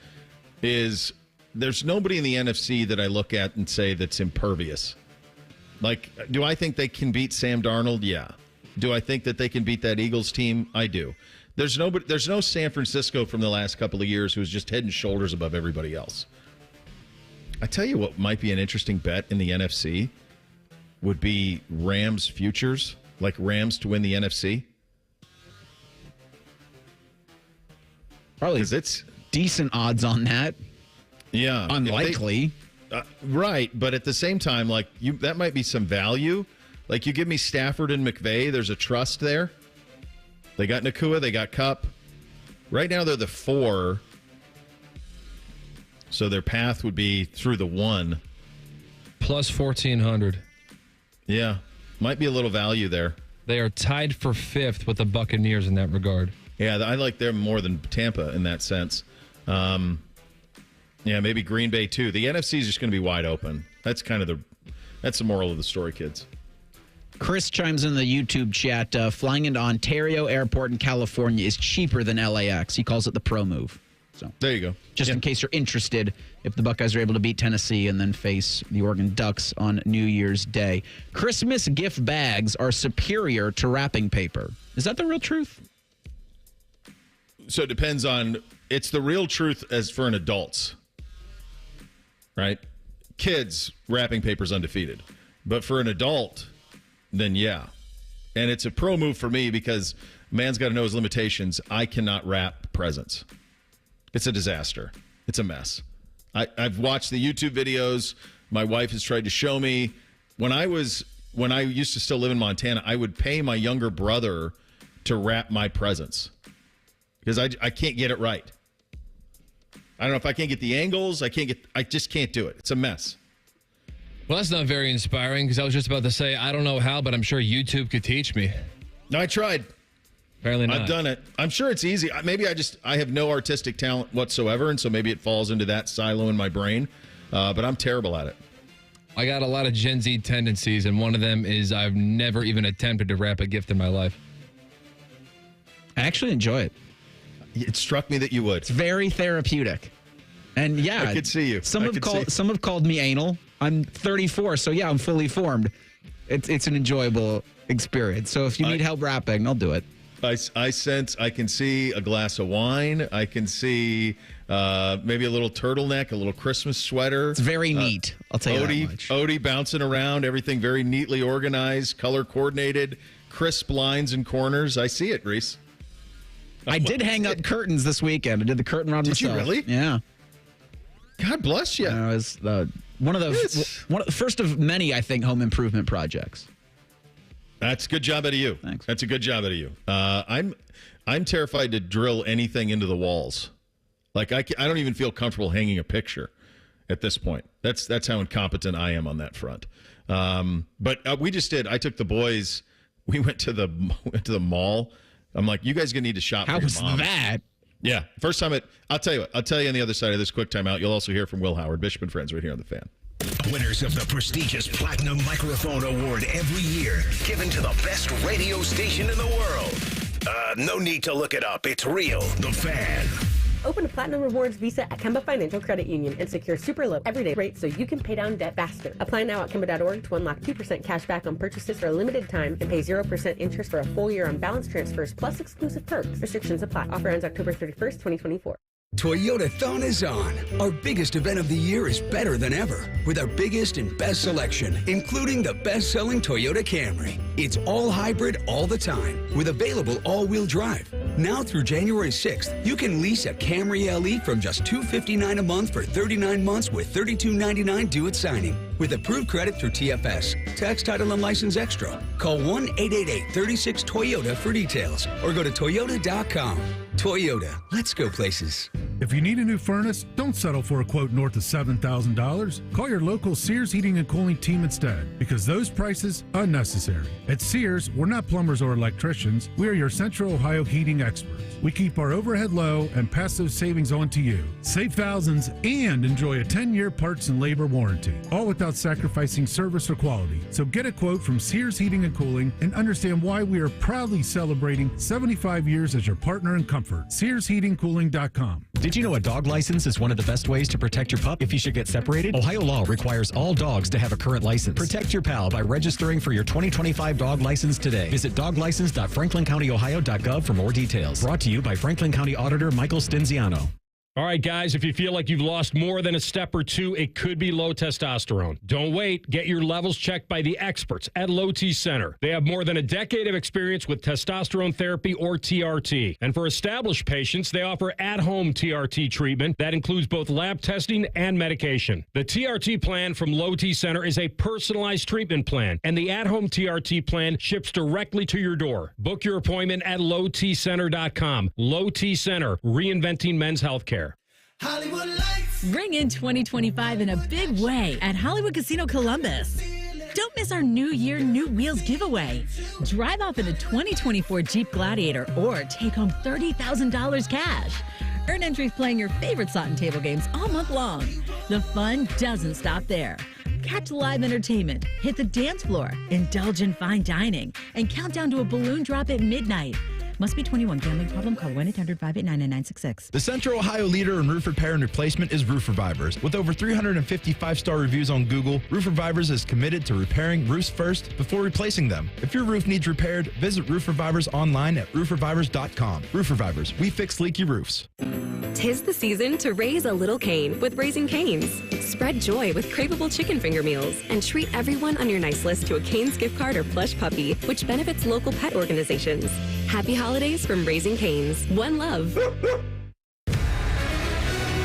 is there's nobody in the NFC that I look at and say that's impervious. Like, do I think they can beat Sam Darnold? Yeah. Do I think that they can beat that Eagles team? I do. There's no San Francisco from the last couple of years who's just head and shoulders above everybody else. I tell you what might be an interesting bet in the NFC would be Rams futures, like Rams to win the NFC. Probably it's decent odds on that. Yeah. Unlikely. Right, but at the same time, like that might be some value. Like you give me Stafford and McVay, there's a trust there. They got Nakua, they got Kupp. Right now they're the 4. So their path would be through the 1. Plus 1,400. Yeah, might be a little value there. They are tied for 5th with the Buccaneers in that regard. Yeah, I like them more than Tampa in that sense. Yeah, maybe Green Bay too. The NFC is just going to be wide open. That's kind of that's the moral of the story, kids. Chris chimes in the YouTube chat. Flying into Ontario Airport in California is cheaper than LAX. He calls it the pro move. So there you go. Just in case you're interested, if the Buckeyes are able to beat Tennessee and then face the Oregon Ducks on New Year's Day. Christmas gift bags are superior to wrapping paper. Is that the real truth? So it depends on, it's the real truth as for an adults, right? Kids, wrapping paper's undefeated. But for an adult, then yeah. And it's a pro move for me because man's got to know his limitations. I cannot wrap presents. It's a disaster. It's a mess. I've watched the YouTube videos. My wife has tried to show me. When I used to still live in Montana, I would pay my younger brother to wrap my presents because I can't get it right. I don't know if I can't get the angles. I just can't do it. It's a mess. Well, that's not very inspiring because I was just about to say, I don't know how, but I'm sure YouTube could teach me. No, I tried. Apparently not. I've done it. I'm sure it's easy. Maybe I have no artistic talent whatsoever, and so maybe it falls into that silo in my brain, but I'm terrible at it. I got a lot of Gen Z tendencies, and one of them is I've never even attempted to wrap a gift in my life. I actually enjoy it. It struck me that you would. It's very therapeutic. And yeah, I could see you. Some have called me anal. I'm 34, so yeah, I'm fully formed. It's an enjoyable experience. So if you need help wrapping, I'll do it. I can see a glass of wine. I can see maybe a little turtleneck, a little Christmas sweater. It's very neat. I'll tell you that much. Odie bouncing around, everything very neatly organized, color coordinated, crisp lines and corners. I see it, Reese. I did hang up curtains this weekend. I did the curtain rod myself. Did you really? Yeah. God bless you. It was one of the first of many, I think, home improvement projects. That's a good job out of you. Thanks. That's a good job out of you. I'm terrified to drill anything into the walls. Like I don't even feel comfortable hanging a picture at this point. That's how incompetent I am on that front. But we just did. I took the boys. We went to the mall. I'm like, you guys are gonna need to shop. How for your was mom. that? Yeah, first time I'll tell you what. I'll tell you on the other side of this quick timeout. You'll also hear from Will Howard, Bishop and Friends, right here on The Fan. Winners of the prestigious Platinum Microphone Award every year, given to the best radio station in the world. No need to look it up. It's real. The Fan. Open a Platinum Rewards Visa at Kemba Financial Credit Union and secure super low everyday rates so you can pay down debt faster. Apply now at Kemba.org to unlock 2% cash back on purchases for a limited time and pay 0% interest for a full year on balance transfers plus exclusive perks. Restrictions apply. Offer ends October 31st, 2024. Toyotathon is on. Our biggest event of the year is better than ever with our biggest and best selection, including the best-selling Toyota Camry. It's all hybrid all the time with available all-wheel drive. Now through January 6th, you can lease a Camry LE from just $259 a month for 39 months with $32.99 due at signing. With approved credit through TFS, tax, title, and license extra. Call 1-888-36-TOYOTA for details or go to Toyota.com. Toyota, let's go places. If you need a new furnace, don't settle for a quote north of $7,000. Call your local Sears Heating and Cooling team instead, because those prices are unnecessary. At Sears, we're not plumbers or electricians. We are your Central Ohio heating experts. We keep our overhead low and pass those savings on to you. Save thousands and enjoy a 10-year parts and labor warranty, all without sacrificing service or quality. So get a quote from Sears Heating and Cooling and understand why we are proudly celebrating 75 years as your partner in comfort. SearsHeatingCooling.com. Did you know a dog license is one of the best ways to protect your pup if he should get separated? Ohio law requires all dogs to have a current license. Protect your pal by registering for your 2025 dog license today. Visit doglicense.franklincountyohio.gov for more details. Brought to you by Franklin County Auditor Michael Stinziano. All right, guys, if you feel like you've lost more than a step or two, it could be low testosterone. Don't wait. Get your levels checked by the experts at Low T Center. They have more than a decade of experience with testosterone therapy or TRT. And for established patients, they offer at-home TRT treatment that includes both lab testing and medication. The TRT plan from Low T Center is a personalized treatment plan, and the at-home TRT plan ships directly to your door. Book your appointment at lowtcenter.com. Low T Center, reinventing men's healthcare. Hollywood Lights. Ring in 2025 in a big way at Hollywood Casino Columbus. Don't miss our New Year, New Wheels giveaway. Drive off in a 2024 Jeep Gladiator or take home $30,000 cash. Earn entries playing your favorite slot and table games all month long. The fun doesn't stop there. Catch live entertainment, hit the dance floor, indulge in fine dining, and count down to a balloon drop at midnight. Must be 21. Gambling problem? Call 1-800-589-9966. The Central Ohio leader in roof repair and replacement is Roof Revivers. With over 350 5-star reviews on Google, Roof Revivers is committed to repairing roofs first before replacing them. If your roof needs repaired, visit Roof Revivers online at roofrevivers.com. Roof Revivers, we fix leaky roofs. 'Tis the season to raise a little Cane with Raising Cane's. Spread joy with craveable chicken finger meals and treat everyone on your nice list to a Cane's gift card or plush puppy, which benefits local pet organizations. Happy holidays from Raising Cane's. One love.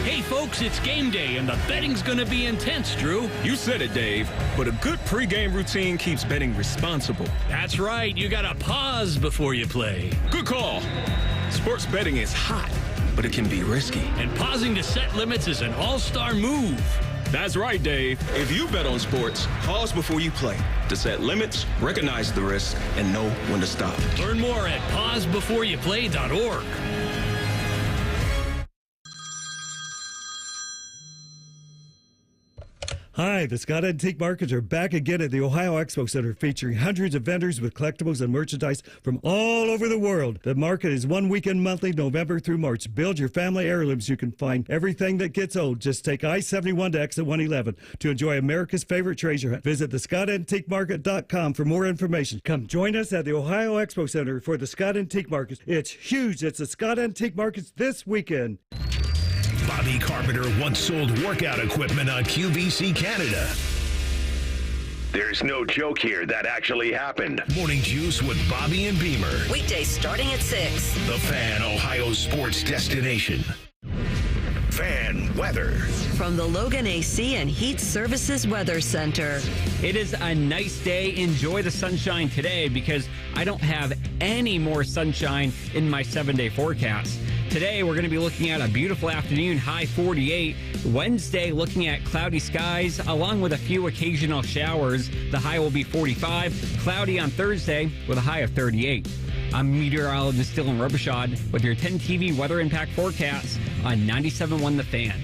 Hey, folks, it's game day, and the betting's going to be intense, Drew. You said it, Dave, but a good pregame routine keeps betting responsible. That's right. You got to pause before you play. Good call. Sports betting is hot, but it can be risky. And pausing to set limits is an all-star move. That's right, Dave. If you bet on sports, pause before you play to set limits, recognize the risk, and know when to stop. Learn more at pausebeforeyouplay.org. Hi, the Scott Antique Markets are back again at the Ohio Expo Center, featuring hundreds of vendors with collectibles and merchandise from all over the world. The market is one weekend monthly, November through March. Build your family heirlooms. You can find everything that gets old. Just take I-71 to exit 111 to enjoy America's favorite treasure hunt. Visit thescottantiquemarket.com for more information. Come join us at the Ohio Expo Center for the Scott Antique Markets. It's huge. It's the Scott Antique Markets this weekend. Bobby Carpenter once sold workout equipment on QVC Canada. There's no joke here. That actually happened. Morning Juice with Bobby and Beamer. Weekdays starting at 6. The Fan, Ohio's sports destination. Fan weather. From the Logan AC and Heat Services Weather Center. It is a nice day. Enjoy the sunshine today because I don't have any more sunshine in my 7-day forecast. Today, we're going to be looking at a beautiful afternoon, high 48. Wednesday, looking at cloudy skies, along with a few occasional showers. The high will be 45. Cloudy on Thursday with a high of 38. I'm meteorologist Dylan Robichaud with your 10 TV weather impact forecast on 97.1 The Fan.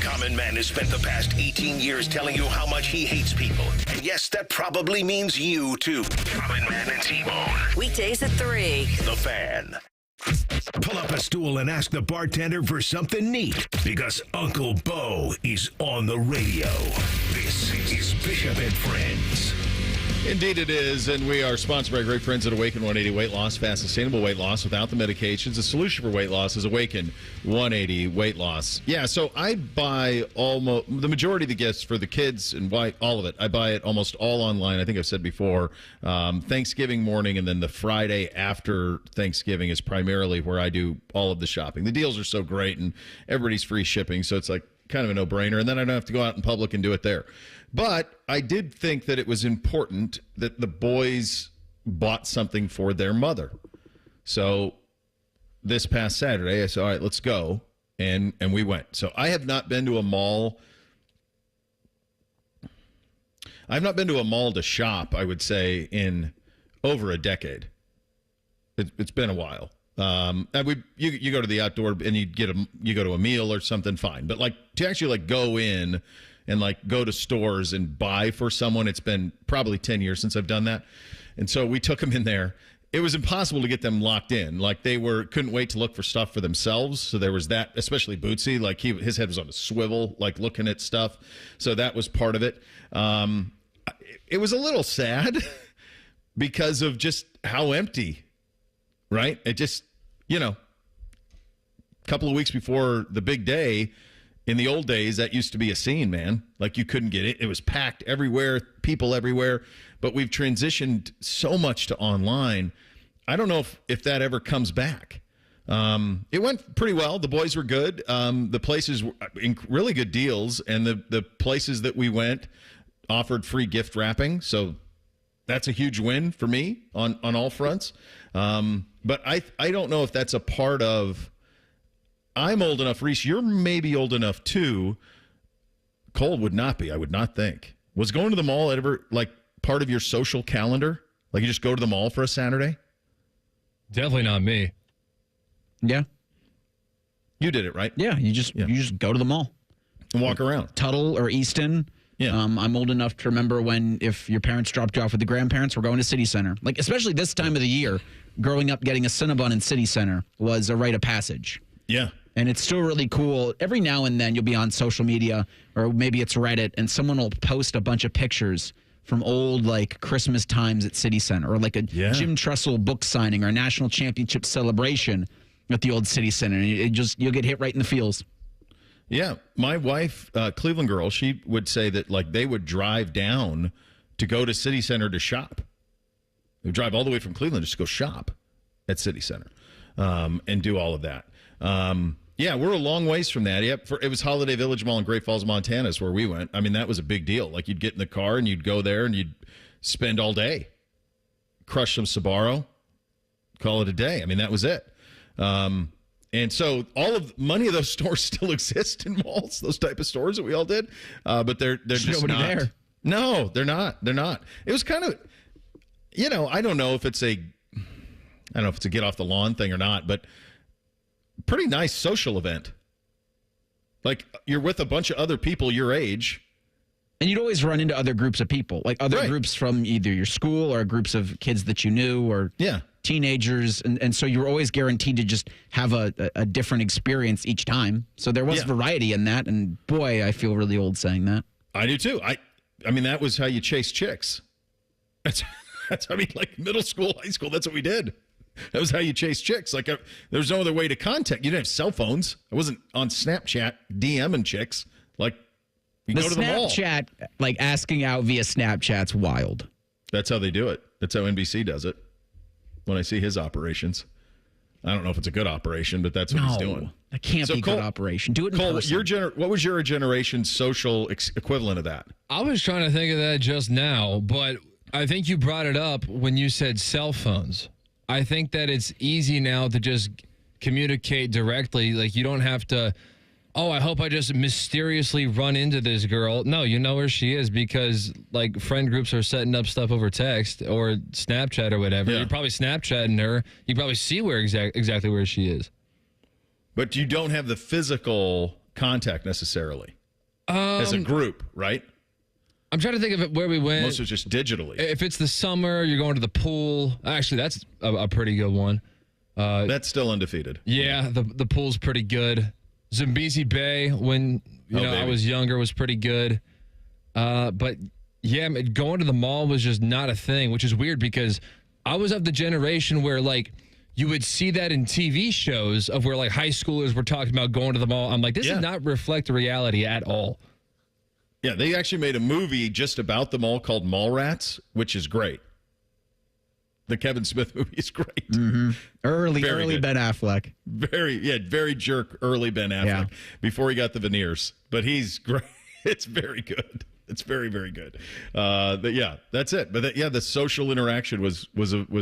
Common Man has spent the past 18 years telling you how much he hates people. And yes, that probably means you, too. Common Man and T-Bone. Weekdays at 3. The Fan. Pull up a stool and ask the bartender for something neat, because Uncle Bo is on the radio. This is Bishop and Friends. Indeed it is, and we are sponsored by great friends at Awaken 180 Weight Loss, fast, sustainable weight loss without the medications. The solution for weight loss is Awaken 180 Weight Loss. Yeah, so I buy almost the majority of the gifts for the kids and all of it. I buy it almost all online. I think I've said before, Thanksgiving morning and then the Friday after Thanksgiving is primarily where I do all of the shopping. The deals are so great, and everybody's free shipping, so it's like kind of a no-brainer, and then I don't have to go out in public and do it there. But I did think that it was important that the boys bought something for their mother. So this past Saturday, I said, all right, let's go. And we went. So I have not been to a mall. I've not been to a mall to shop, I would say, in over a decade. It's been a while. And you go to the outdoor and you go to a meal or something, fine. But like to actually like go in and like go to stores and buy for someone, it's been probably 10 years since I've done that. And so we took them in there. It was impossible to get them locked in. Like they couldn't wait to look for stuff for themselves. So there was that, especially Bootsy, like his head was on a swivel, like looking at stuff. So that was part of it. It was a little sad because of just how empty, right? It just, a couple of weeks before the big day, in the old days, that used to be a scene, man. Like you couldn't get it. It was packed everywhere, people everywhere. But we've transitioned so much to online. I don't know if that ever comes back. It went pretty well. The boys were good. The places were really good deals. And the places that we went offered free gift wrapping. So that's a huge win for me on all fronts. But I don't know if that's a part of... I'm old enough, Reese, you're maybe old enough too. Cole would not be, I would not think. Was going to the mall ever like part of your social calendar? Like you just go to the mall for a Saturday? Definitely not me. Yeah. You did it, right? Yeah, you just go to the mall. And walk around. Tuttle or Easton. Yeah. I'm old enough to remember when, if your parents dropped you off with the grandparents, we're going to City Center. Like, especially this time of the year, growing up, getting a Cinnabon in City Center was a rite of passage. Yeah. And it's still really cool. Every now and then you'll be on social media, or maybe it's Reddit, and someone will post a bunch of pictures from old, like, Christmas times at City Center, or like a Jim Tressel book signing or a national championship celebration at the old City Center. And you'll get hit right in the feels. Yeah. My wife, Cleveland girl, she would say that, like, they would drive down to go to City Center to shop. They would drive all the way from Cleveland just to go shop at City Center and do all of that. Yeah, we're a long ways from that. Yep, it was Holiday Village Mall in Great Falls, Montana is where we went. I mean, that was a big deal. Like, you'd get in the car and you'd go there and you'd spend all day. Crush some Sbarro, call it a day. I mean, that was it. And so many of those stores still exist in malls, those type of stores that we all did. But they're just nobody not. there. No, they're not. They're not. It was kind of, I don't know if it's a get off the lawn thing or not, but pretty nice social event. Like, you're with a bunch of other people your age. And you'd always run into other groups of people, like other groups from either your school or groups of kids that you knew, or teenagers. And so you were always guaranteed to just have a different experience each time. So there was variety in that. And boy, I feel really old saying that. I do too. I mean, that was how you chase chicks. That's like middle school, high school, that's what we did. That was how you chase chicks. Like, there was no other way to contact. You didn't have cell phones. I wasn't on Snapchat DMing chicks. Like, you go to the mall. Snapchat, like asking out via Snapchat's wild. That's how they do it. That's how NBC does it. When I see his operations, I don't know if it's a good operation, but that's what he's doing. That can't be a good operation. Do it in person. What was your generation's social equivalent of that? I was trying to think of that just now, but I think you brought it up when you said cell phones. I think that it's easy now to just communicate directly. Like, you don't have to, I hope I just mysteriously run into this girl. No, you know where she is because, like, friend groups are setting up stuff over text or Snapchat or whatever. You're probably Snapchatting her. You probably see where exactly where she is. But you don't have the physical contact necessarily as a group, right? I'm trying to think of it where we went. Most of it's just digitally. If it's the summer, you're going to the pool. Actually, that's a pretty good one. That's still undefeated. Yeah, the pool's pretty good. Zambezi Bay, when I was younger, was pretty good. But yeah, going to the mall was just not a thing, which is weird because I was of the generation where, like, you would see that in TV shows of where, like, high schoolers were talking about going to the mall. I'm like, this does not reflect the reality at all. Yeah, they actually made a movie just about the mall called Mallrats, which is great. The Kevin Smith movie is great. Mm-hmm. Early Ben Affleck. Very jerk early Ben Affleck before he got the veneers. But he's great. It's very good. It's very, very good. But yeah, that's it. But the social interaction was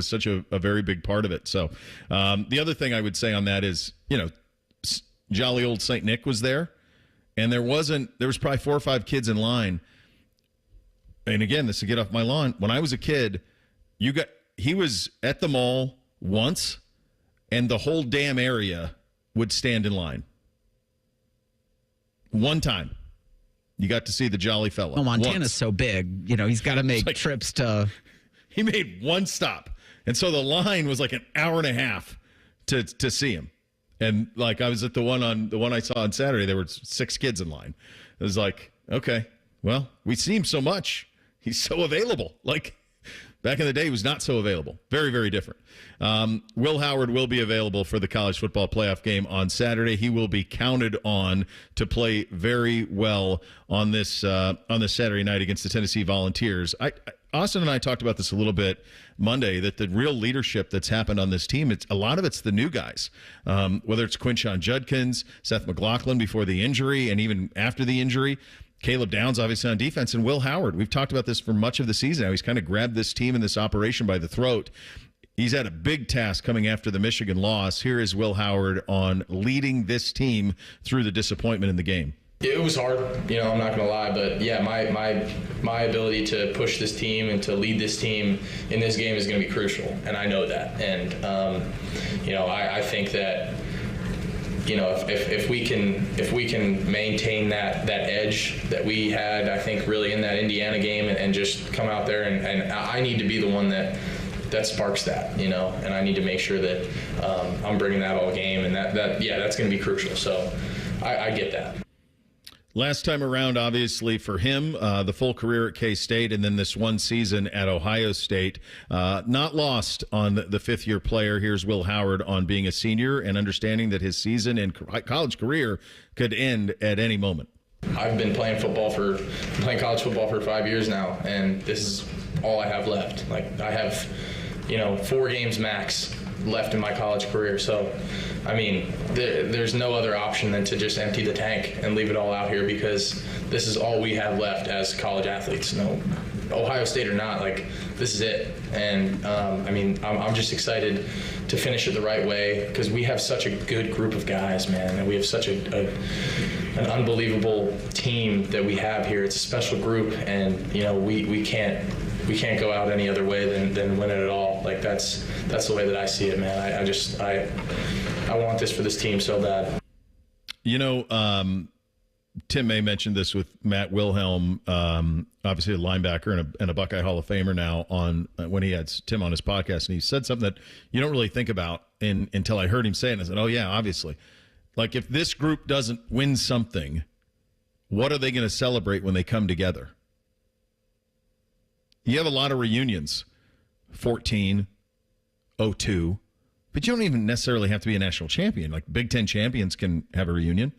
such a very big part of it. So the other thing I would say on that is, jolly old St. Nick was there. And there was probably 4 or 5 kids in line. And again, this is to get off my lawn. When I was a kid, he was at the mall once, and the whole damn area would stand in line. One time. You got to see the jolly fella. Oh, Montana's so big. He's got to make trips to... He made one stop. And so the line was like an hour and a half to see him. And, like, I was at the one I saw on Saturday. There were 6 kids in line. It was like, okay, well, we see him so much. He's so available. Like, back in the day, he was not so available. Very, very different. Will Howard will be available for the college football playoff game on Saturday. He will be counted on to play very well on this Saturday night against the Tennessee Volunteers. Austin and I talked about this a little bit Monday, that the real leadership that's happened on this team, a lot of it's the new guys, whether it's Quinshon Judkins, Seth McLaughlin before the injury, and even after the injury, Caleb Downs obviously on defense, and Will Howard. We've talked about this for much of the season. How he's kind of grabbed this team and this operation by the throat. He's had a big task coming after the Michigan loss. Here is Will Howard on leading this team through the disappointment in the game. It was hard, I'm not going to lie, but yeah, my ability to push this team and to lead this team in this game is going to be crucial, and I know that. And I think that if we can maintain that edge that we had, I think, really in that Indiana game, and just come out there, and I need to be the one that sparks that, and I need to make sure that I'm bringing that all game, and that's going to be crucial. So I get that. Last time around, obviously, for him, the full career at K-State and then this one season at Ohio State. Not lost on the fifth-year player. Here's Will Howard on being a senior and understanding that his season and college career could end at any moment. I've been playing college football for 5 years now, and this is all I have left. Like, I have, 4 games max left in my college career. So, I mean, there's no other option than to just empty the tank and leave it all out here, because this is all we have left as college athletes. No, Ohio State or not, like, this is it. And I'm just excited to finish it the right way, because we have such a good group of guys, man, and we have such an unbelievable team that we have here. It's a special group, and we can't go out any other way than win it at all. Like, that's the way that I see it, man. I want this for this team so bad. Tim May mentioned this with Matt Wilhelm, obviously a linebacker and a Buckeye Hall of Famer now, on when he had Tim on his podcast, and he said something that you don't really think about until I heard him say it. And I said, oh yeah, obviously. Like, if this group doesn't win something, what are they going to celebrate when they come together? You have a lot of reunions, 14, 02, but you don't even necessarily have to be a national champion. Like, Big Ten champions can have a reunion.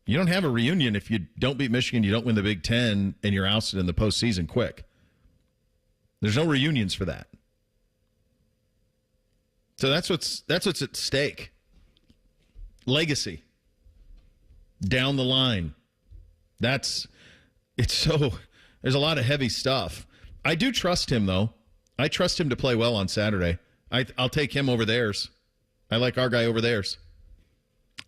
You don't have a reunion if you don't beat Michigan, you don't win the Big Ten, and you're ousted in the postseason quick. There's no reunions for that. So that's what's at stake. Legacy. Down the line. There's a lot of heavy stuff. I do trust him, though. I trust him to play well on Saturday. I'll take him over theirs. I like our guy over theirs.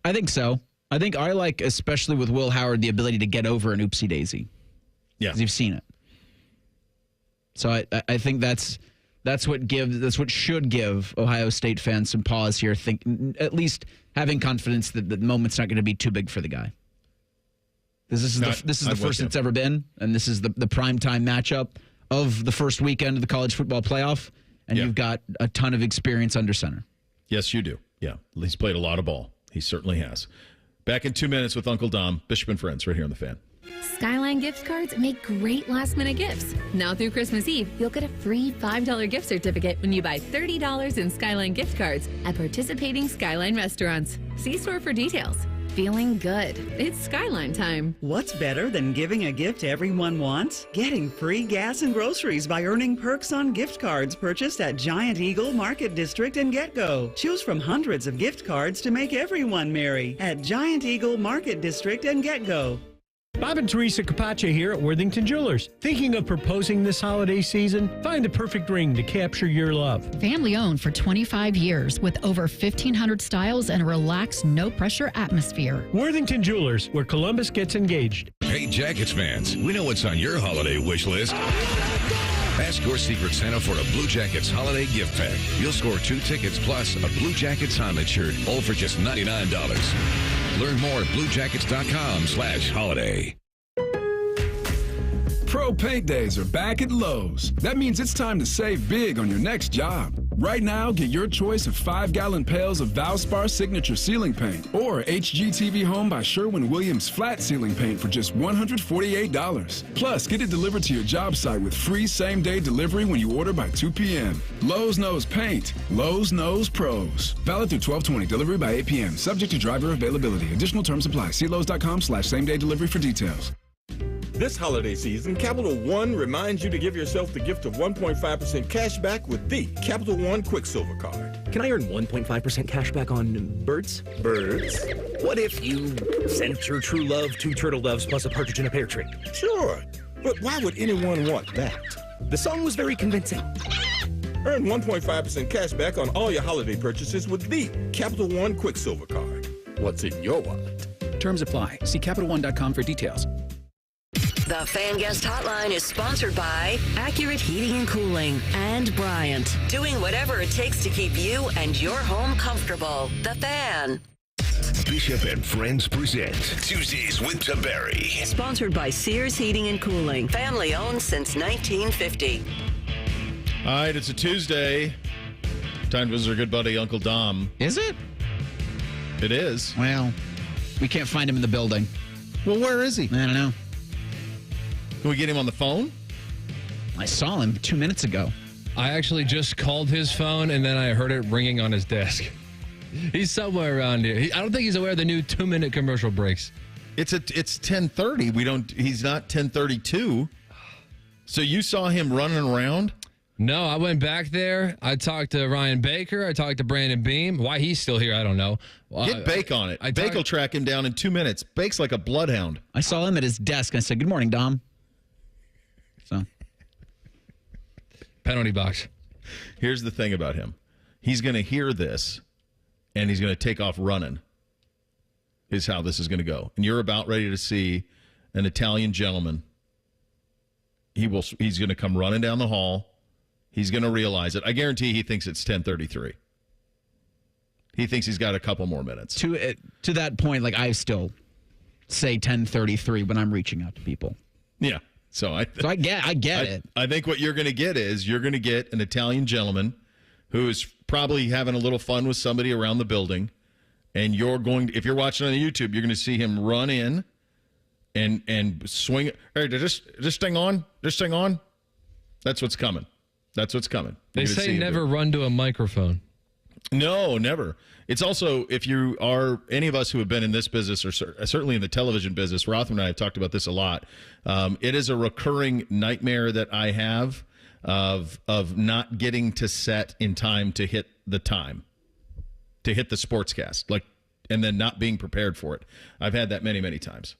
I think so. I think I like, especially with Will Howard, the ability to get over an oopsie daisy. Yeah, because you've seen it. So I think that's what should give Ohio State fans some pause here. At least having confidence that the moment's not going to be too big for the guy. This is the first it's ever been, and this is the primetime matchup of the first weekend of the college football playoff, and you've got a ton of experience under center. Yes, you do. Yeah, he's played a lot of ball. He certainly has. Back in 2 minutes with Uncle Dom, Bishop and Friends, right here on The Fan. Skyline gift cards make great last-minute gifts. Now through Christmas Eve, you'll get a free $5 gift certificate when you buy $30 in Skyline gift cards at participating Skyline restaurants. See store for details. Feeling good. It's Skyline time. What's better than giving a gift everyone wants? Getting free gas and groceries by earning perks on gift cards purchased at Giant Eagle, Market District, and GetGo. Choose from hundreds of gift cards to make everyone merry at Giant Eagle, Market District, and GetGo. Bob and Teresa Capace here at Worthington Jewelers. Thinking of proposing this holiday season? Find the perfect ring to capture your love. Family owned for 25 years with over 1,500 styles and a relaxed, no-pressure atmosphere. Worthington Jewelers, where Columbus gets engaged. Hey, Jackets fans, we know what's on your holiday wish list. Ask your Secret Santa for a Blue Jackets holiday gift pack. You'll score 2 tickets plus a Blue Jackets Honda shirt, all for just $99. Learn more at bluejackets.com/holiday. Pro Paint Days are back at Lowe's. That means it's time to save big on your next job. Right now, get your choice of 5-gallon pails of Valspar Signature Ceiling Paint or HGTV Home by Sherwin-Williams Flat Ceiling Paint for just $148. Plus, get it delivered to your job site with free same-day delivery when you order by 2 p.m. Lowe's knows paint. Lowe's knows pros. Valid through 12/20. Delivery by 8 p.m. Subject to driver availability. Additional terms apply. See Lowe's.com/same-day delivery for details. This holiday season, Capital One reminds you to give yourself the gift of 1.5% cash back with the Capital One Quicksilver Card. Can I earn 1.5% cash back on birds? Birds? What if you sent your true love 2 turtle doves plus a partridge in a pear tree? Sure, but why would anyone want that? The song was very convincing. Earn 1.5% cash back on all your holiday purchases with the Capital One Quicksilver Card. What's in your wallet? Terms apply. See CapitalOne.com for details. The Fan Guest Hotline is sponsored by Accurate Heating and Cooling and Bryant, doing whatever it takes to keep you and your home comfortable. The Fan. Bishop and Friends present Tuesdays with Tiberi. Sponsored by Sears Heating and Cooling. Family owned since 1950. All right, it's a Tuesday. Time to visit our good buddy, Uncle Dom. Is it? It is. Well, we can't find him in the building. Well, where is he? I don't know. Can we get him on the phone? I saw him 2 minutes ago. I actually just called his phone, and then I heard it ringing on his desk. He's somewhere around here. I don't think he's aware of the new 2-minute commercial breaks. It's 10:30. He's not 10:32. So you saw him running around? No, I went back there. I talked to Ryan Baker. I talked to Brandon Beam. Why he's still here, I don't know. Get Bake on it. Bake will track him down in 2 minutes. Bake's like a bloodhound. I saw him at his desk. I said, "Good morning, Dom." So, penalty box. Here's the thing about him. He's going to hear this, and he's going to take off running, is how this is going to go. And you're about ready to see an Italian gentleman. He's going to come running down the hall. He's going to realize it. I guarantee he thinks it's 10:33. He thinks he's got a couple more minutes. To that point, like I still say 10:33 when I'm reaching out to people. Yeah. So I get it. I think what you're going to get is you're going to get an Italian gentleman who is probably having a little fun with somebody around the building, and if you're watching on YouTube, you're going to see him run in and swing. Hey, this thing on? This thing on? That's what's coming. That's what's coming. They say never run to a microphone. No, never. It's also, if you are any of us who have been in this business or certainly in the television business, Rothman and I have talked about this a lot. It is a recurring nightmare that I have of not getting to set in time to hit the sportscast, and then not being prepared for it. I've had that many, many times.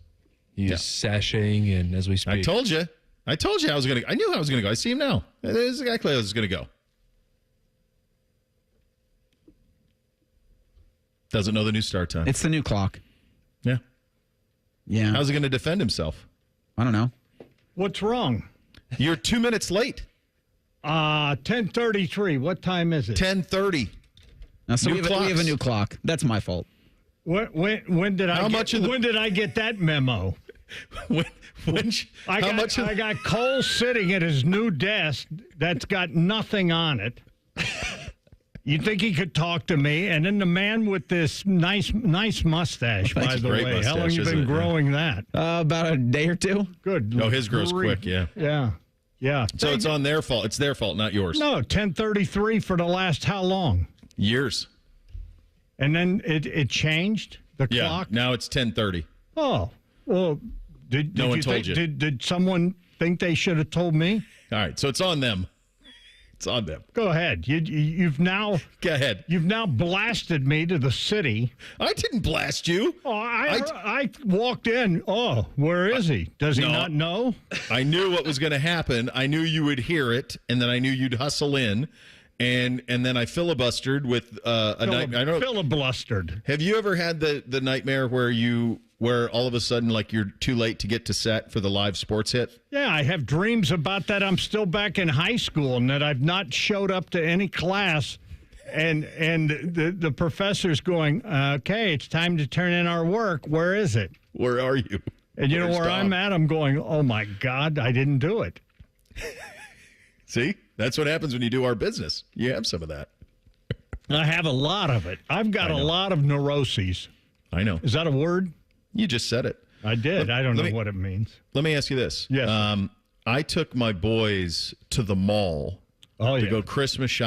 He's sashaying in as we speak. I told you I was going to. I knew how I was going to go. I see him now. There's exactly how I was going to go. Doesn't know the new start time. It's the new clock. Yeah. Yeah. How's he going to defend himself? I don't know. What's wrong? You're 2 minutes late. 10:33. What time is it? 10:30. So we have a new clock. That's my fault. When did I get that memo? I got Cole sitting at his new desk that's got nothing on it. You'd think he could talk to me, and then the man with this nice mustache, by the way. How long you been growing that? About a day or two. Good. No, his grows quick, yeah. Yeah. So it's on their fault. It's their fault, not yours. No, 10:33 for the last how long? Years. And then it changed, the clock? Now it's 10:30. Oh, well, no one told you. Did someone think they should have told me? All right, so it's on them. It's on them. Go ahead. You've now. Go ahead. You've now blasted me to the city. I didn't blast you. Oh, I walked in. Oh, where is he? Does he not know? I knew what was going to happen. I knew you would hear it, and then I knew you'd hustle in, and then I filibustered with a nightmare. Filibustered. Have you ever had the nightmare where all of a sudden, like, you're too late to get to set for the live sports hit? Yeah, I have dreams about that. I'm still back in high school and that I've not showed up to any class. And the professor's going, okay, it's time to turn in our work. Where is it? Where are you? And you know where I'm at? I'm going, oh, my God, I didn't do it. See? That's what happens when you do our business. You have some of that. I have a lot of it. I've got a lot of neuroses. I know. Is that a word? You just said it. I did. I don't know what it means. Let me ask you this. Yes. I took my boys to the mall to go Christmas shopping.